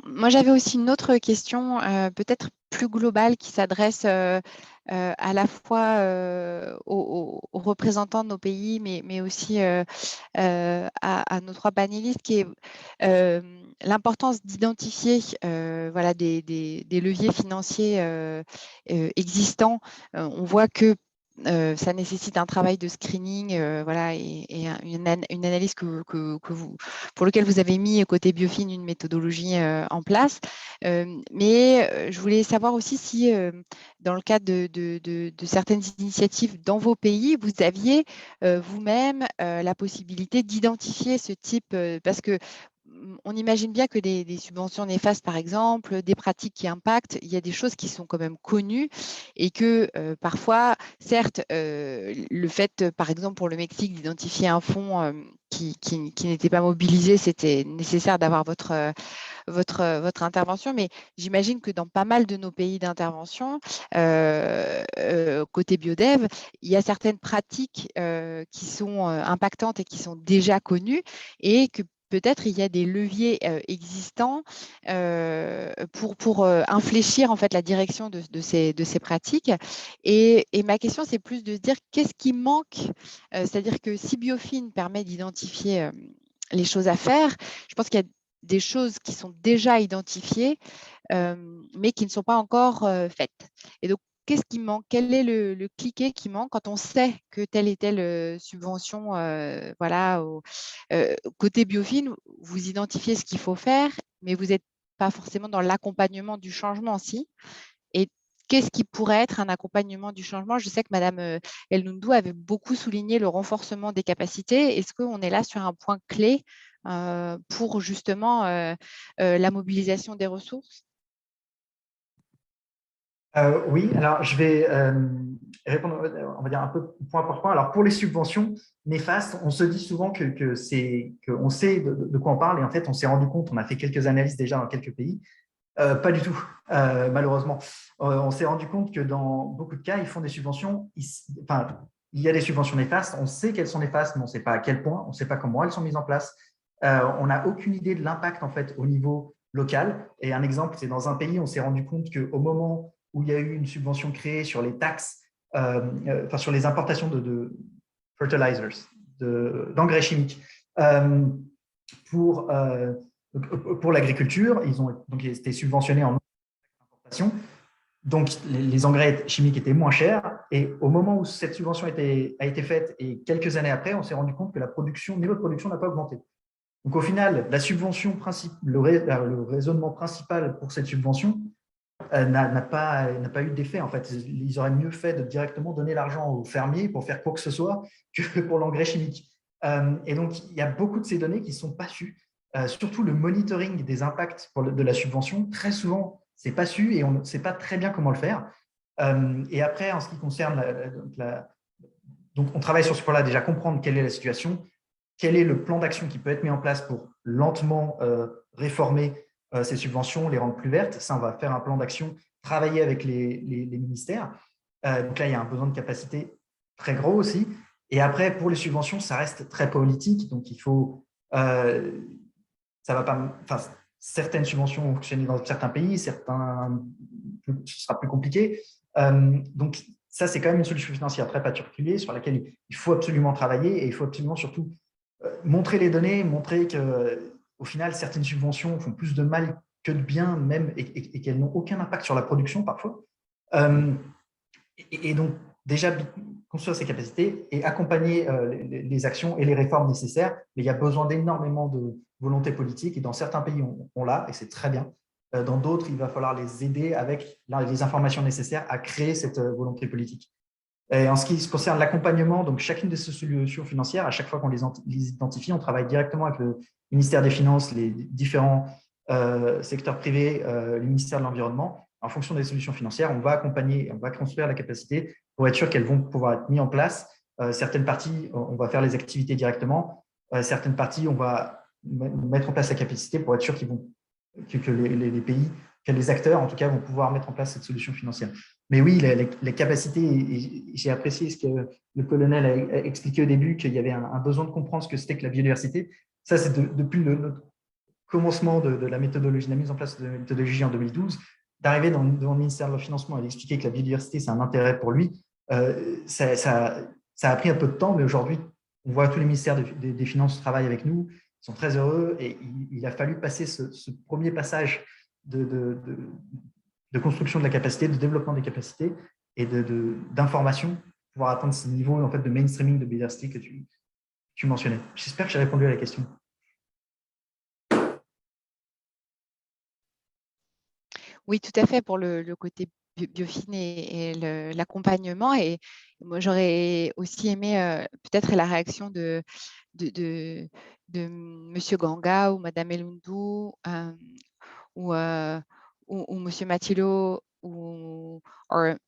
Moi, j'avais aussi une autre question, peut-être plus globale, qui s'adresse à la fois aux représentants de nos pays, mais aussi à nos trois panélistes, qui est l'importance d'identifier voilà, des leviers financiers existants. On voit que ça nécessite un travail de screening voilà, et une analyse pour lequel vous avez mis côté Biofin une méthodologie en place. Mais je voulais savoir aussi si, dans le cadre de certaines initiatives dans vos pays, vous aviez vous-même la possibilité d'identifier ce type, parce que on imagine bien que des subventions néfastes, par exemple, des pratiques qui impactent, il y a des choses qui sont quand même connues et que parfois, certes, le fait, par exemple, pour le Mexique, d'identifier un fonds qui n'était pas mobilisé, c'était nécessaire d'avoir votre intervention, mais j'imagine que dans pas mal de nos pays d'intervention, côté Biodev, il y a certaines pratiques qui sont impactantes et qui sont déjà connues et que peut-être il y a des leviers existants pour infléchir en fait la direction de ces pratiques. Et ma question, c'est plus de se dire qu'est-ce qui manque, c'est-à-dire que si Biofin permet d'identifier les choses à faire, je pense qu'il y a des choses qui sont déjà identifiées, mais qui ne sont pas encore faites. Et donc, qu'est-ce qui manque? Quel est le cliquet qui manque quand on sait que telle et telle subvention, voilà, côté Biofin, vous identifiez ce qu'il faut faire, mais vous n'êtes pas forcément dans l'accompagnement du changement, si. Et qu'est-ce qui pourrait être un accompagnement du changement? Je sais que Madame El-Noundou avait beaucoup souligné le renforcement des capacités. Est-ce qu'on est là sur un point clé pour justement la mobilisation des ressources? Oui, alors je vais répondre, on va dire un peu point par point. Alors pour les subventions néfastes, on se dit souvent qu'on sait de quoi on parle et en fait on s'est rendu compte, on a fait quelques analyses déjà dans quelques pays, pas du tout, malheureusement. On s'est rendu compte que dans beaucoup de cas, ils font des subventions, enfin, il y a des subventions néfastes, on sait qu'elles sont néfastes, mais on ne sait pas à quel point, on ne sait pas comment elles sont mises en place. On n'a aucune idée de l'impact en fait au niveau local. Et un exemple, c'est dans un pays, on s'est rendu compte qu'au moment où il y a eu une subvention créée sur les taxes, enfin sur les importations de fertilizers, d'engrais chimiques, pour l'agriculture, donc ils étaient subventionnés en importation. Donc, les engrais chimiques étaient moins chers. Et au moment où cette subvention a été faite, et quelques années après, on s'est rendu compte que le niveau de production n'a pas augmenté. Donc, au final, la subvention le raisonnement principal pour cette subvention n'a pas eu d'effet. En fait, ils auraient mieux fait de directement donner l'argent aux fermiers pour faire quoi que ce soit que pour l'engrais chimique. Et donc, il y a beaucoup de ces données qui ne sont pas sues. Surtout le monitoring des impacts de la subvention, très souvent, ce n'est pas su et on ne sait pas très bien comment le faire. Et après, en ce qui concerne donc on travaille sur ce point-là, déjà comprendre quelle est la situation, quel est le plan d'action qui peut être mis en place pour lentement réformer ces subventions, les rendre plus vertes. Ça, on va faire un plan d'action, travailler avec les ministères. Donc là, il y a un besoin de capacité très gros aussi. Et après, pour les subventions, ça reste très politique. Donc, il faut… ça va pas… Enfin, certaines subventions vont fonctionner dans certains pays, certains… ce sera plus compliqué. Donc, ça, c'est quand même une solution financière très particulière sur laquelle il faut absolument travailler et il faut absolument surtout montrer les données, montrer qu'au final, certaines subventions font plus de mal que de bien, même, et qu'elles n'ont aucun impact sur la production parfois. Et donc, déjà, construire ces capacités et accompagner les actions et les réformes nécessaires. Mais il y a besoin d'énormément de volonté politique et dans certains pays, on l'a et c'est très bien. Dans d'autres, il va falloir les aider avec les informations nécessaires à créer cette volonté politique. Et en ce qui concerne l'accompagnement, donc chacune de ces solutions financières, à chaque fois qu'on les identifie, on travaille directement avec le ministère des Finances, les différents secteurs privés, le ministère de l'Environnement. En fonction des solutions financières, on va accompagner, on va construire la capacité pour être sûr qu'elles vont pouvoir être mises en place. Certaines parties, on va faire les activités directement. Certaines parties, on va mettre en place la capacité pour être sûr que les pays, que les acteurs, en tout cas, vont pouvoir mettre en place cette solution financière. Mais oui, les capacités, et j'ai apprécié ce que le colonel a expliqué au début, qu'il y avait un besoin de comprendre ce que c'était que la biodiversité. Ça, c'est depuis le commencement de la méthodologie, de la mise en place de la méthodologie en 2012, d'arriver devant le ministère de Financement et d'expliquer que la biodiversité, c'est un intérêt pour lui. Ça a pris un peu de temps, mais aujourd'hui, on voit tous les ministères des Finances travaillent avec nous, ils sont très heureux, et il a fallu passer ce premier passage de construction de la capacité, de développement des capacités et d'information pour pouvoir atteindre ce niveau en fait, de mainstreaming de biodiversité que tu mentionnais. J'espère que j'ai répondu à la question. Oui, tout à fait, pour le côté Biofin et l'accompagnement. Et moi, j'aurais aussi aimé peut-être la réaction de M. Ganga ou Mme Elundou ou M. Matilo ou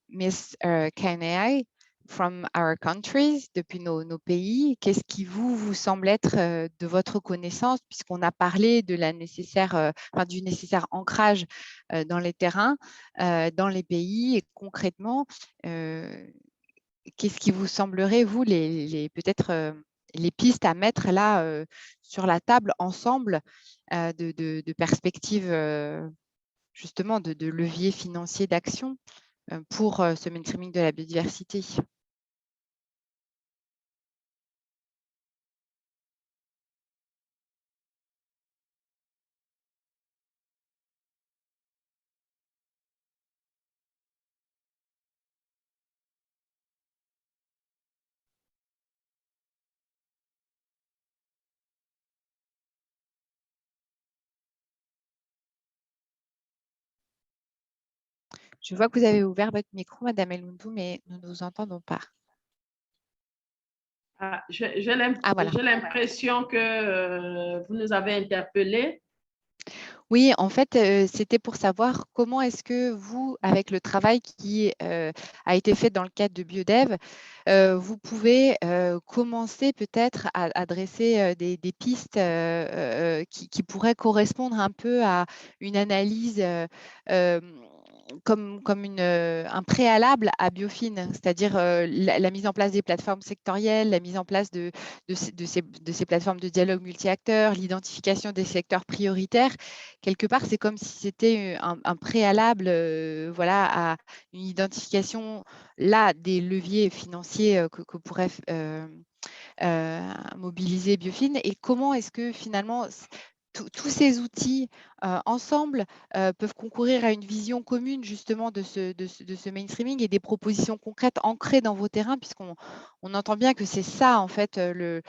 Miss Kanei from our countries, depuis nos pays. Qu'est-ce qui vous semble être de votre connaissance, puisqu'on a parlé de du nécessaire ancrage dans les terrains, dans les pays, et concrètement, qu'est-ce qui vous semblerait, vous, peut-être les pistes à mettre là sur la table ensemble de perspectives justement de leviers financiers d'action pour ce mainstreaming de la biodiversité? Je vois que vous avez ouvert votre micro, Madame Elundou, mais nous ne vous entendons pas. Ah, j'ai voilà. l'impression que vous nous avez interpellés. Oui, en fait, c'était pour savoir comment est-ce que vous, avec le travail qui a été fait dans le cadre de Biodev, vous pouvez commencer peut-être à dresser des pistes qui pourraient correspondre un peu à une analyse comme un préalable à Biofin, c'est-à-dire la mise en place des plateformes sectorielles, la mise en place de ces plateformes de dialogue multi-acteurs, l'identification des secteurs prioritaires. Quelque part, c'est comme si c'était un préalable voilà, à une identification là des leviers financiers que pourrait mobiliser Biofin. Et comment est-ce que finalement tous ces outils ensemble peuvent concourir à une vision commune justement de ce mainstreaming et des propositions concrètes ancrées dans vos terrains, puisqu'on entend bien que c'est ça en fait le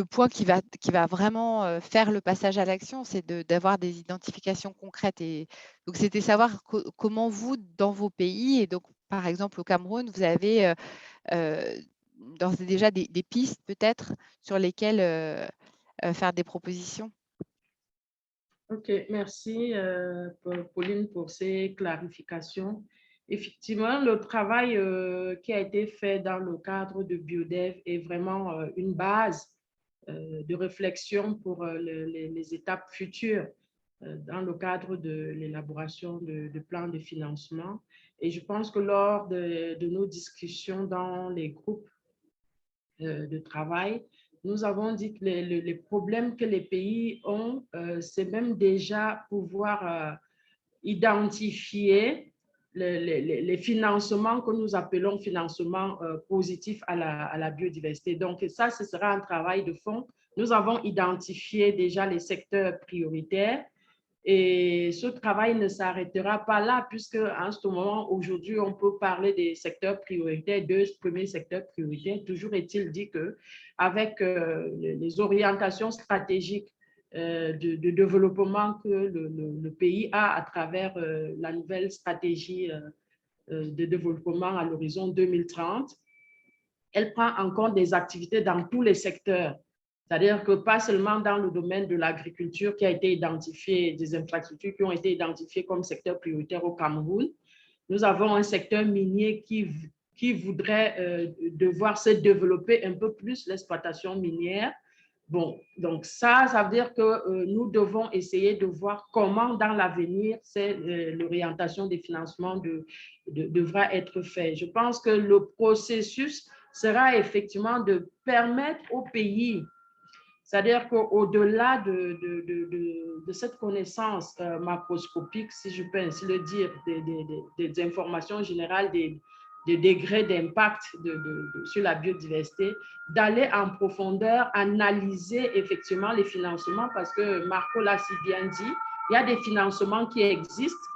point qui va vraiment faire le passage à l'action, c'est d'avoir des identifications concrètes. Et donc c'était savoir comment vous, dans vos pays, et donc par exemple au Cameroun, vous avez d'ores et déjà des pistes peut-être sur lesquelles faire des propositions. Ok, merci Pauline pour ces clarifications. Effectivement, le travail qui a été fait dans le cadre de Biodev est vraiment une base de réflexion pour les étapes futures dans le cadre de l'élaboration de plans de financement. Et je pense que lors de nos discussions dans les groupes de travail, nous avons dit que les problèmes que les pays ont, c'est même déjà pouvoir identifier les financements que nous appelons financements positifs à la biodiversité. Donc ça, ce sera un travail de fond. Nous avons identifié déjà les secteurs prioritaires. Et ce travail ne s'arrêtera pas là, puisque en ce moment, aujourd'hui, on peut parler des secteurs prioritaires, deux premiers secteurs prioritaires. Toujours est-il dit qu'avec les orientations stratégiques de développement que le pays a à travers la nouvelle stratégie de développement à l'horizon 2030, elle prend en compte des activités dans tous les secteurs. C'est-à-dire que pas seulement dans le domaine de l'agriculture qui a été identifié, des infrastructures qui ont été identifiées comme secteur prioritaire au Cameroun. Nous avons un secteur minier qui voudrait devoir se développer un peu plus, l'exploitation minière. Bon, donc ça veut dire que nous devons essayer de voir comment dans l'avenir l'orientation des financements devra être faite. Je pense que le processus sera effectivement de permettre aux pays, c'est-à-dire qu'au-delà de cette connaissance macroscopique, si je peux ainsi le dire, des informations générales, des degrés d'impact sur la biodiversité, d'aller en profondeur, analyser effectivement les financements, parce que Marco l'a si bien dit, il y a des financements qui existent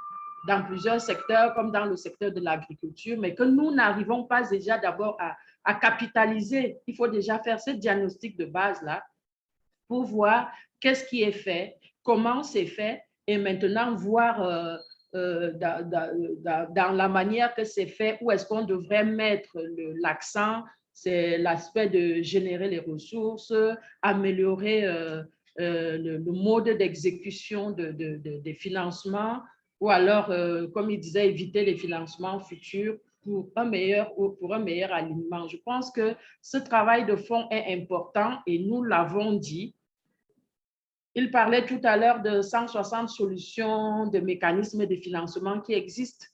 dans plusieurs secteurs, comme dans le secteur de l'agriculture, mais que nous n'arrivons pas déjà d'abord à capitaliser. Il faut déjà faire ce diagnostic de base-là pour voir qu'est-ce qui est fait, comment c'est fait, et maintenant voir dans la manière que c'est fait, où est-ce qu'on devrait mettre l'accent. C'est l'aspect de générer les ressources, améliorer le mode d'exécution des financements, ou alors, comme il disait, éviter les financements futurs pour un meilleur alignement. Je pense que ce travail de fond est important et nous l'avons dit. Il parlait tout à l'heure de 160 solutions de mécanismes de financement qui existent.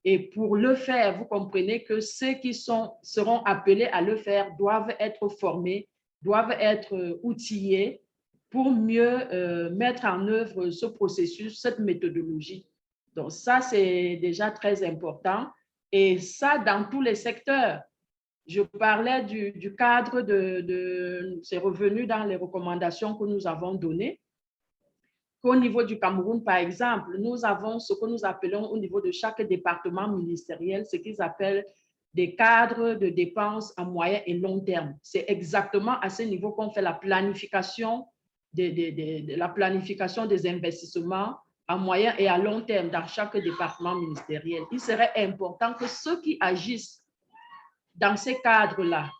Et pour le faire, vous comprenez que ceux qui seront appelés à le faire doivent être formés, doivent être outillés pour mieux mettre en œuvre ce processus, cette méthodologie. Donc ça, c'est déjà très important. Et ça, dans tous les secteurs. Je parlais du cadre c'est revenu dans les recommandations que nous avons données. Qu'au niveau du Cameroun, par exemple, nous avons ce que nous appelons au niveau de chaque département ministériel, ce qu'ils appellent des cadres de dépenses à moyen et long terme. C'est exactement à ce niveau qu'on fait la planification des investissements à moyen et à long terme dans chaque département ministériel. Il serait important que ceux qui agissent dans ces cadres-là,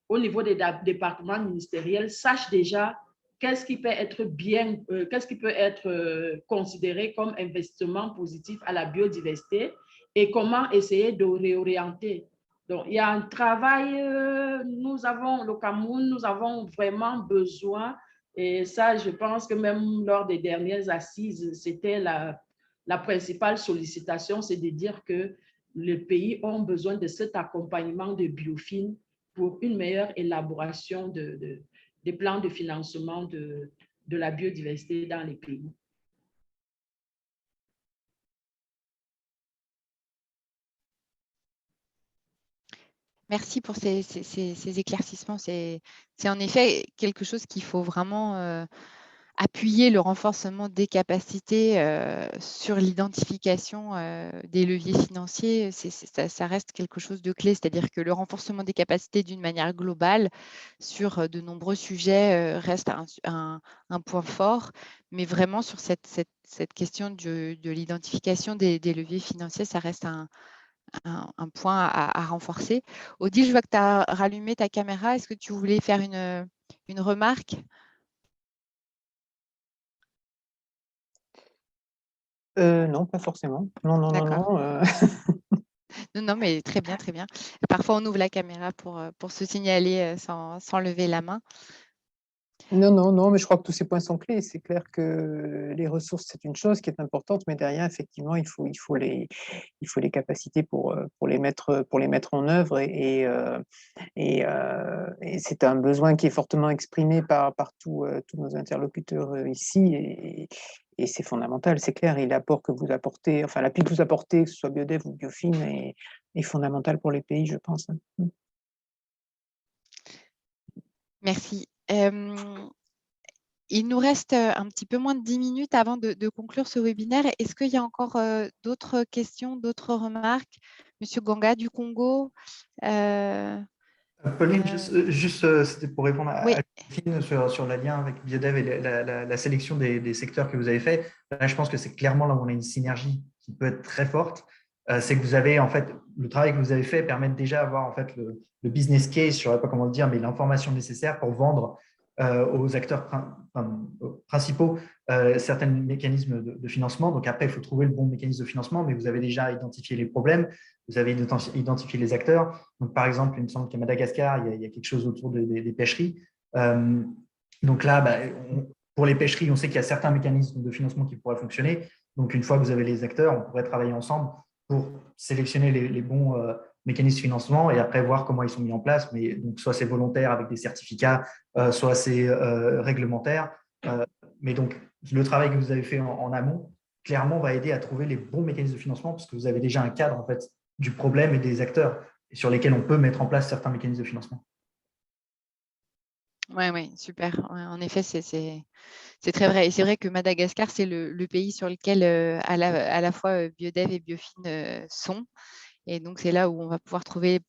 au niveau des départements ministériels, sachent déjà qu'est-ce qui peut être considéré comme investissement positif à la biodiversité et comment essayer de réorienter. Donc, il y a un travail, le Cameroun, nous avons vraiment besoin, et ça, je pense que même lors des dernières assises, c'était la principale sollicitation, c'est de dire que les pays ont besoin de cet accompagnement de Biofin pour une meilleure élaboration des plans de financement de la biodiversité dans les pays. Merci pour ces éclaircissements. C'est en effet quelque chose qu'il faut vraiment appuyer, le renforcement des capacités sur l'identification des leviers financiers. Ça reste quelque chose de clé, c'est-à-dire que le renforcement des capacités d'une manière globale sur de nombreux sujets reste un point fort, mais vraiment sur cette question de l'identification des leviers financiers, ça reste un point à renforcer. Odile, je vois que tu as rallumé ta caméra. Est-ce que tu voulais faire une remarque? Non, pas forcément. Non, non, non, D'accord. non. Non, non, mais très bien, très bien. Parfois, on ouvre la caméra pour se signaler sans lever la main. Non, non, non, mais je crois que tous ces points sont clés. C'est clair que les ressources, c'est une chose qui est importante, mais derrière, effectivement, il faut les capacités pour les mettre en œuvre. Et c'est un besoin qui est fortement exprimé par tous nos interlocuteurs ici. Et c'est fondamental, c'est clair. Et l'apport que vous apportez, enfin l'appui que vous apportez, que ce soit Biodev ou Biofin, est fondamental pour les pays, je pense. Merci. Il nous reste un petit peu moins de 10 minutes avant de conclure ce webinaire. Est-ce qu'il y a encore d'autres questions, d'autres remarques? Monsieur Ganga du Congo. Pauline, juste c'était pour répondre à Oui. Christine sur la lien avec Biodev et la sélection des secteurs que vous avez fait. Là, je pense que c'est clairement là où on a une synergie qui peut être très forte. C'est que vous avez, en fait, le travail que vous avez fait permet déjà d'avoir en fait le business case, je ne saurais pas comment le dire, mais l'information nécessaire pour vendre aux acteurs principaux certains mécanismes de financement. Donc après, il faut trouver le bon mécanisme de financement, mais vous avez déjà identifié les problèmes, vous avez identifié les acteurs. Donc par exemple, il me semble qu'à Madagascar, il y a quelque chose autour des pêcheries. Donc là, pour les pêcheries, on sait qu'il y a certains mécanismes de financement qui pourraient fonctionner. Donc une fois que vous avez les acteurs, on pourrait travailler ensemble pour sélectionner les bons mécanismes de financement et après voir comment ils sont mis en place. Mais donc, soit c'est volontaire avec des certificats, soit c'est réglementaire. Mais donc, le travail que vous avez fait en amont, clairement, va aider à trouver les bons mécanismes de financement parce que vous avez déjà un cadre en fait, du problème et des acteurs sur lesquels on peut mettre en place certains mécanismes de financement. Oui, super. Ouais, en effet, c'est très vrai. Et c'est vrai que Madagascar, c'est le pays sur lequel à la fois Biodev et Biofin sont. Et donc, c'est là où on va pouvoir trouver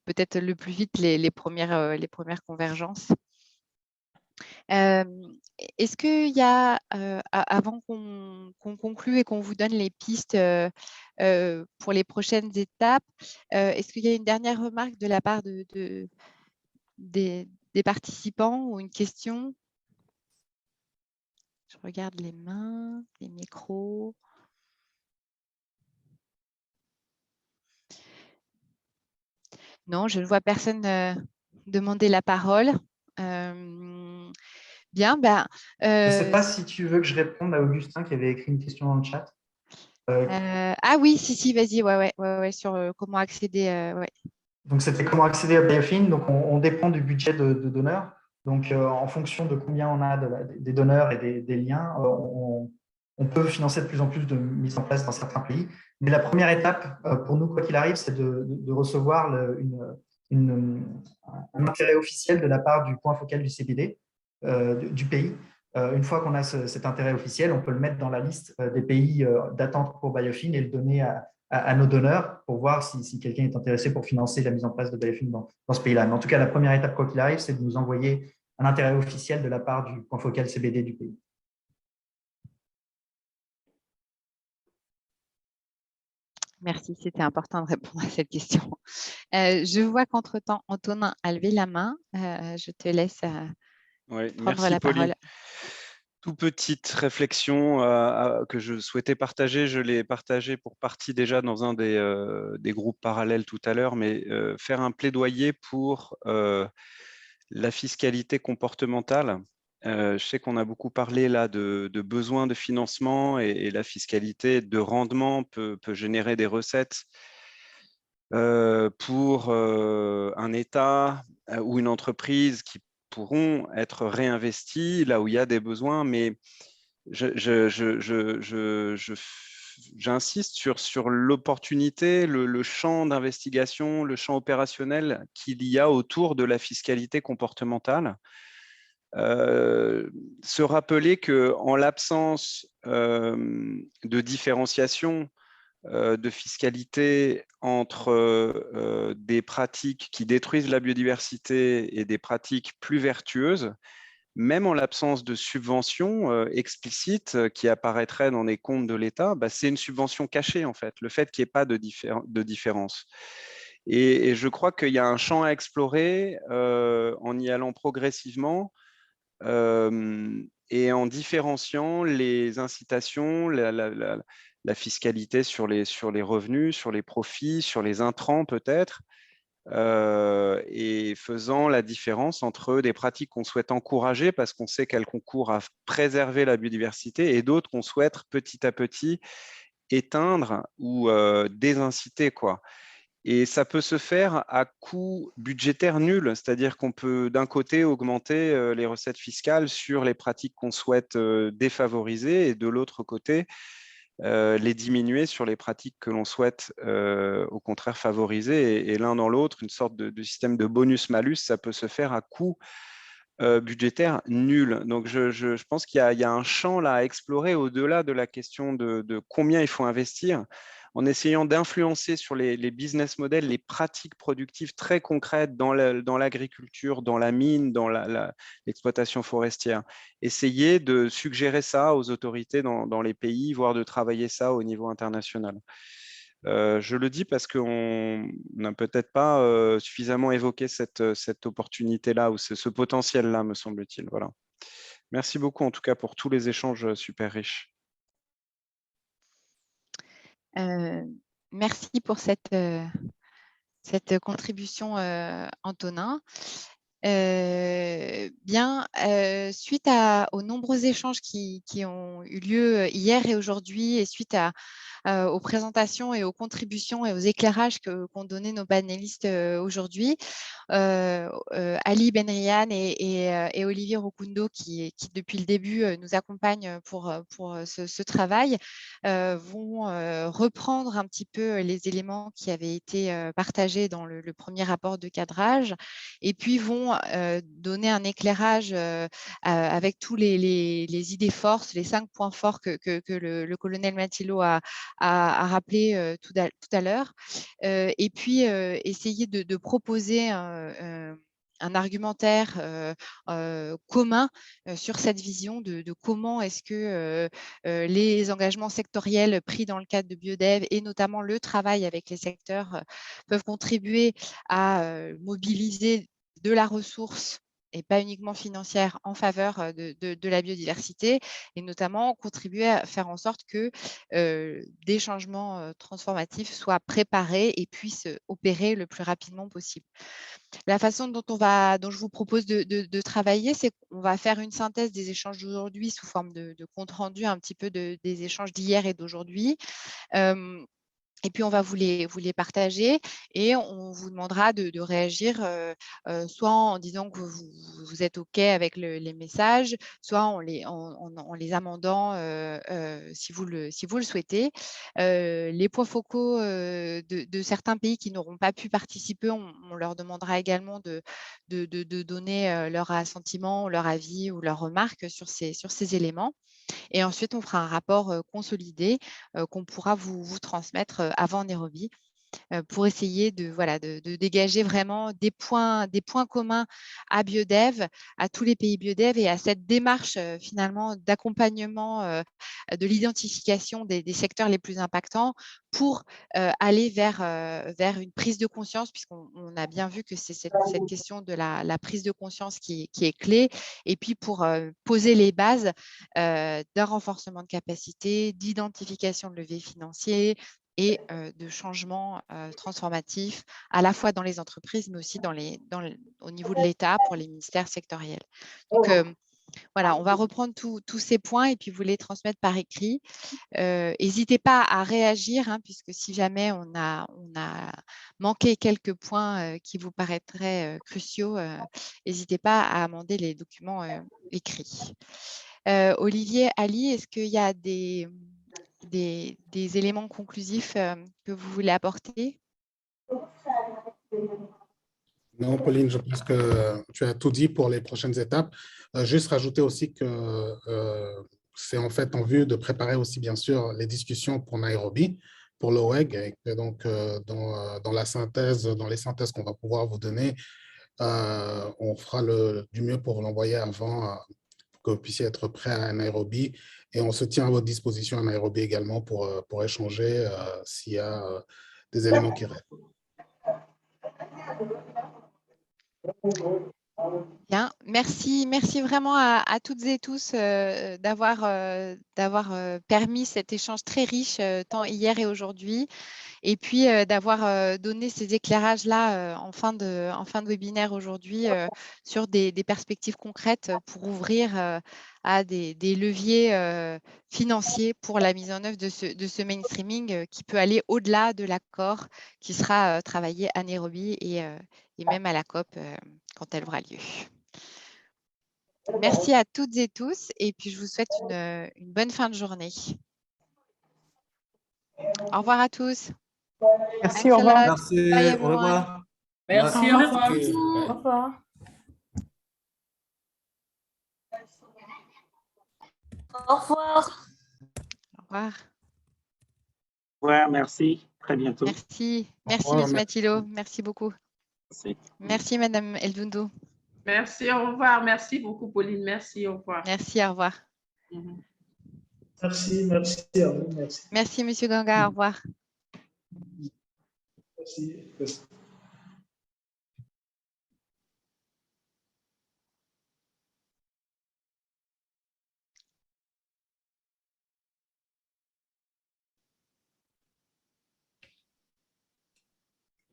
peut-être le plus vite les premières convergences. Est-ce qu'il y a, avant qu'on conclue et qu'on vous donne les pistes pour les prochaines étapes, est-ce qu'il y a une dernière remarque de la part des participants ou une question? Je regarde les mains, les micros. Non, je ne vois personne demander la parole. Bien, je ne sais pas si tu veux que je réponde à Augustin qui avait écrit une question dans le chat. Ah oui, si, vas-y, ouais, sur comment accéder. Ouais. Donc, c'était comment accéder à Biofin. Donc, on dépend du budget de donneurs. Donc, en fonction de combien on a des donneurs et des liens, on peut financer de plus en plus de mise en place dans certains pays. Mais la première étape, pour nous, quoi qu'il arrive, c'est de recevoir un intérêt officiel de la part du point focal du CBD du pays. Une fois qu'on a cet intérêt officiel, on peut le mettre dans la liste des pays d'attente pour Biofin et le donner à nos donneurs pour voir si quelqu'un est intéressé pour financer la mise en place de Biofin dans ce pays-là. Mais en tout cas, la première étape, quoi qu'il arrive, c'est de nous envoyer un intérêt officiel de la part du point focal CBD du pays. Merci, c'était important de répondre à cette question. Je vois qu'entre-temps, Antonin a levé la main. Je te laisse Ouais, prendre merci la Pauline. parole. Toute petite réflexion que je souhaitais partager, je l'ai partagée pour partie déjà dans un des groupes parallèles tout à l'heure, mais faire un plaidoyer pour la fiscalité comportementale. Je sais qu'on a beaucoup parlé là de besoins de financement et la fiscalité de rendement peut générer des recettes pour un État ou une entreprise qui pourront être réinvestis là où il y a des besoins, mais j'insiste sur l'opportunité, le champ d'investigation, le champ opérationnel qu'il y a autour de la fiscalité comportementale. Se rappeler qu'en l'absence de différenciation de fiscalité entre des pratiques qui détruisent la biodiversité et des pratiques plus vertueuses, même en l'absence de subventions explicites qui apparaîtraient dans les comptes de l'État, bah, c'est une subvention cachée en fait, le fait qu'il n'y ait pas de différence. Et je crois qu'il y a un champ à explorer en y allant progressivement et en différenciant les incitations, la fiscalité sur les revenus, sur les profits, sur les intrants peut-être, et faisant la différence entre des pratiques qu'on souhaite encourager parce qu'on sait qu'elles concourent à préserver la biodiversité et d'autres qu'on souhaite petit à petit éteindre ou désinciter, quoi. Et ça peut se faire à coût budgétaire nul, c'est-à-dire qu'on peut d'un côté augmenter les recettes fiscales sur les pratiques qu'on souhaite défavoriser et de l'autre côté les diminuer sur les pratiques que l'on souhaite au contraire favoriser. Et l'un dans l'autre, une sorte de système de bonus-malus, ça peut se faire à coût budgétaire nul. Donc je pense qu'il y a un champ là à explorer au-delà de la question de combien il faut investir, en essayant d'influencer sur les business models, les pratiques productives très concrètes dans l'agriculture, dans la mine, dans l'exploitation forestière. Essayer de suggérer ça aux autorités dans les pays, voire de travailler ça au niveau international. Je le dis parce qu'on n'a peut-être pas suffisamment évoqué cette opportunité-là ou ce potentiel-là, me semble-t-il. Voilà. Merci beaucoup en tout cas pour tous les échanges super riches. Merci pour cette contribution, Antonin. Bien, suite aux nombreux échanges qui ont eu lieu hier et aujourd'hui, et suite aux présentations et aux contributions et aux éclairages qu'ont donné nos panélistes aujourd'hui, Ali Benrian et Olivier Rukundo, qui depuis le début nous accompagnent pour ce travail, vont reprendre un petit peu les éléments qui avaient été partagés dans le premier rapport de cadrage, et puis vont donner un éclairage avec tous les idées forces, les 5 points forts que le colonel Mathilot a rappelé tout à l'heure, et puis essayer de proposer un argumentaire commun sur cette vision de comment est-ce que les engagements sectoriels pris dans le cadre de Biodev et notamment le travail avec les secteurs peuvent contribuer à mobiliser de la ressource et pas uniquement financière en faveur de la biodiversité, et notamment contribuer à faire en sorte que des changements transformatifs soient préparés et puissent opérer le plus rapidement possible. La façon dont je vous propose de travailler, c'est qu'on va faire une synthèse des échanges d'aujourd'hui sous forme de compte rendu un petit peu des échanges d'hier et d'aujourd'hui. Et puis, on va vous les partager et on vous demandera de réagir soit en disant que vous êtes OK avec les messages, soit en les amendant si vous le souhaitez. Les points focaux de certains pays qui n'auront pas pu participer, on leur demandera également de donner leur assentiment, leur avis ou leurs remarques sur ces éléments. Et ensuite, on fera un rapport consolidé qu'on pourra vous transmettre avant Nairobi. pour essayer de dégager vraiment des points communs à Biodev, à tous les pays Biodev et à cette démarche finalement d'accompagnement de l'identification des secteurs les plus impactants pour aller vers une prise de conscience, puisqu'on a bien vu que c'est cette question de la prise de conscience qui est clé, et puis pour poser les bases d'un renforcement de capacité, d'identification de leviers financiers et de changements transformatifs, à la fois dans les entreprises, mais aussi au niveau de l'État pour les ministères sectoriels. Donc, voilà, on va reprendre tous ces points et puis vous les transmettre par écrit. N'hésitez pas à réagir, hein, puisque si jamais on a manqué quelques points qui vous paraîtraient cruciaux, n'hésitez pas à amender les documents écrits. Olivier, Ali, est-ce qu'il y a des éléments conclusifs que vous voulez apporter? Non, Pauline, je pense que tu as tout dit pour les prochaines étapes. Juste rajouter aussi que c'est en fait en vue de préparer aussi, bien sûr, les discussions pour Nairobi, pour l'OEG. Et que donc, dans les synthèses qu'on va pouvoir vous donner, on fera du mieux pour l'envoyer avant pour que vous puissiez être prêt à Nairobi. Et on se tient à votre disposition à Nairobi également pour échanger s'il y a des éléments qui restent. Bien, merci vraiment à toutes et tous d'avoir permis cet échange très riche tant hier et aujourd'hui, et puis d'avoir donné ces éclairages-là en fin de webinaire aujourd'hui sur des perspectives concrètes pour ouvrir à des leviers financiers pour la mise en œuvre de ce mainstreaming qui peut aller au-delà de l'accord qui sera travaillé à Nairobi et même à la COP quand elle aura lieu. Merci à toutes et tous et puis je vous souhaite une bonne fin de journée. Au revoir à tous. Merci, au revoir. Merci, Bye, au everyone. revoir. Merci, Ouais. au revoir. Au revoir. Au revoir. Au revoir. Ouais, merci. Très bientôt. Merci, Au revoir, Monsieur Matilo. Merci beaucoup. Merci. Merci, Madame Eldundo. Merci, au revoir. Merci beaucoup, Pauline. Merci, au revoir. Merci, au revoir. Merci à vous. Merci. Merci, Monsieur Ganga. Au revoir. Merci.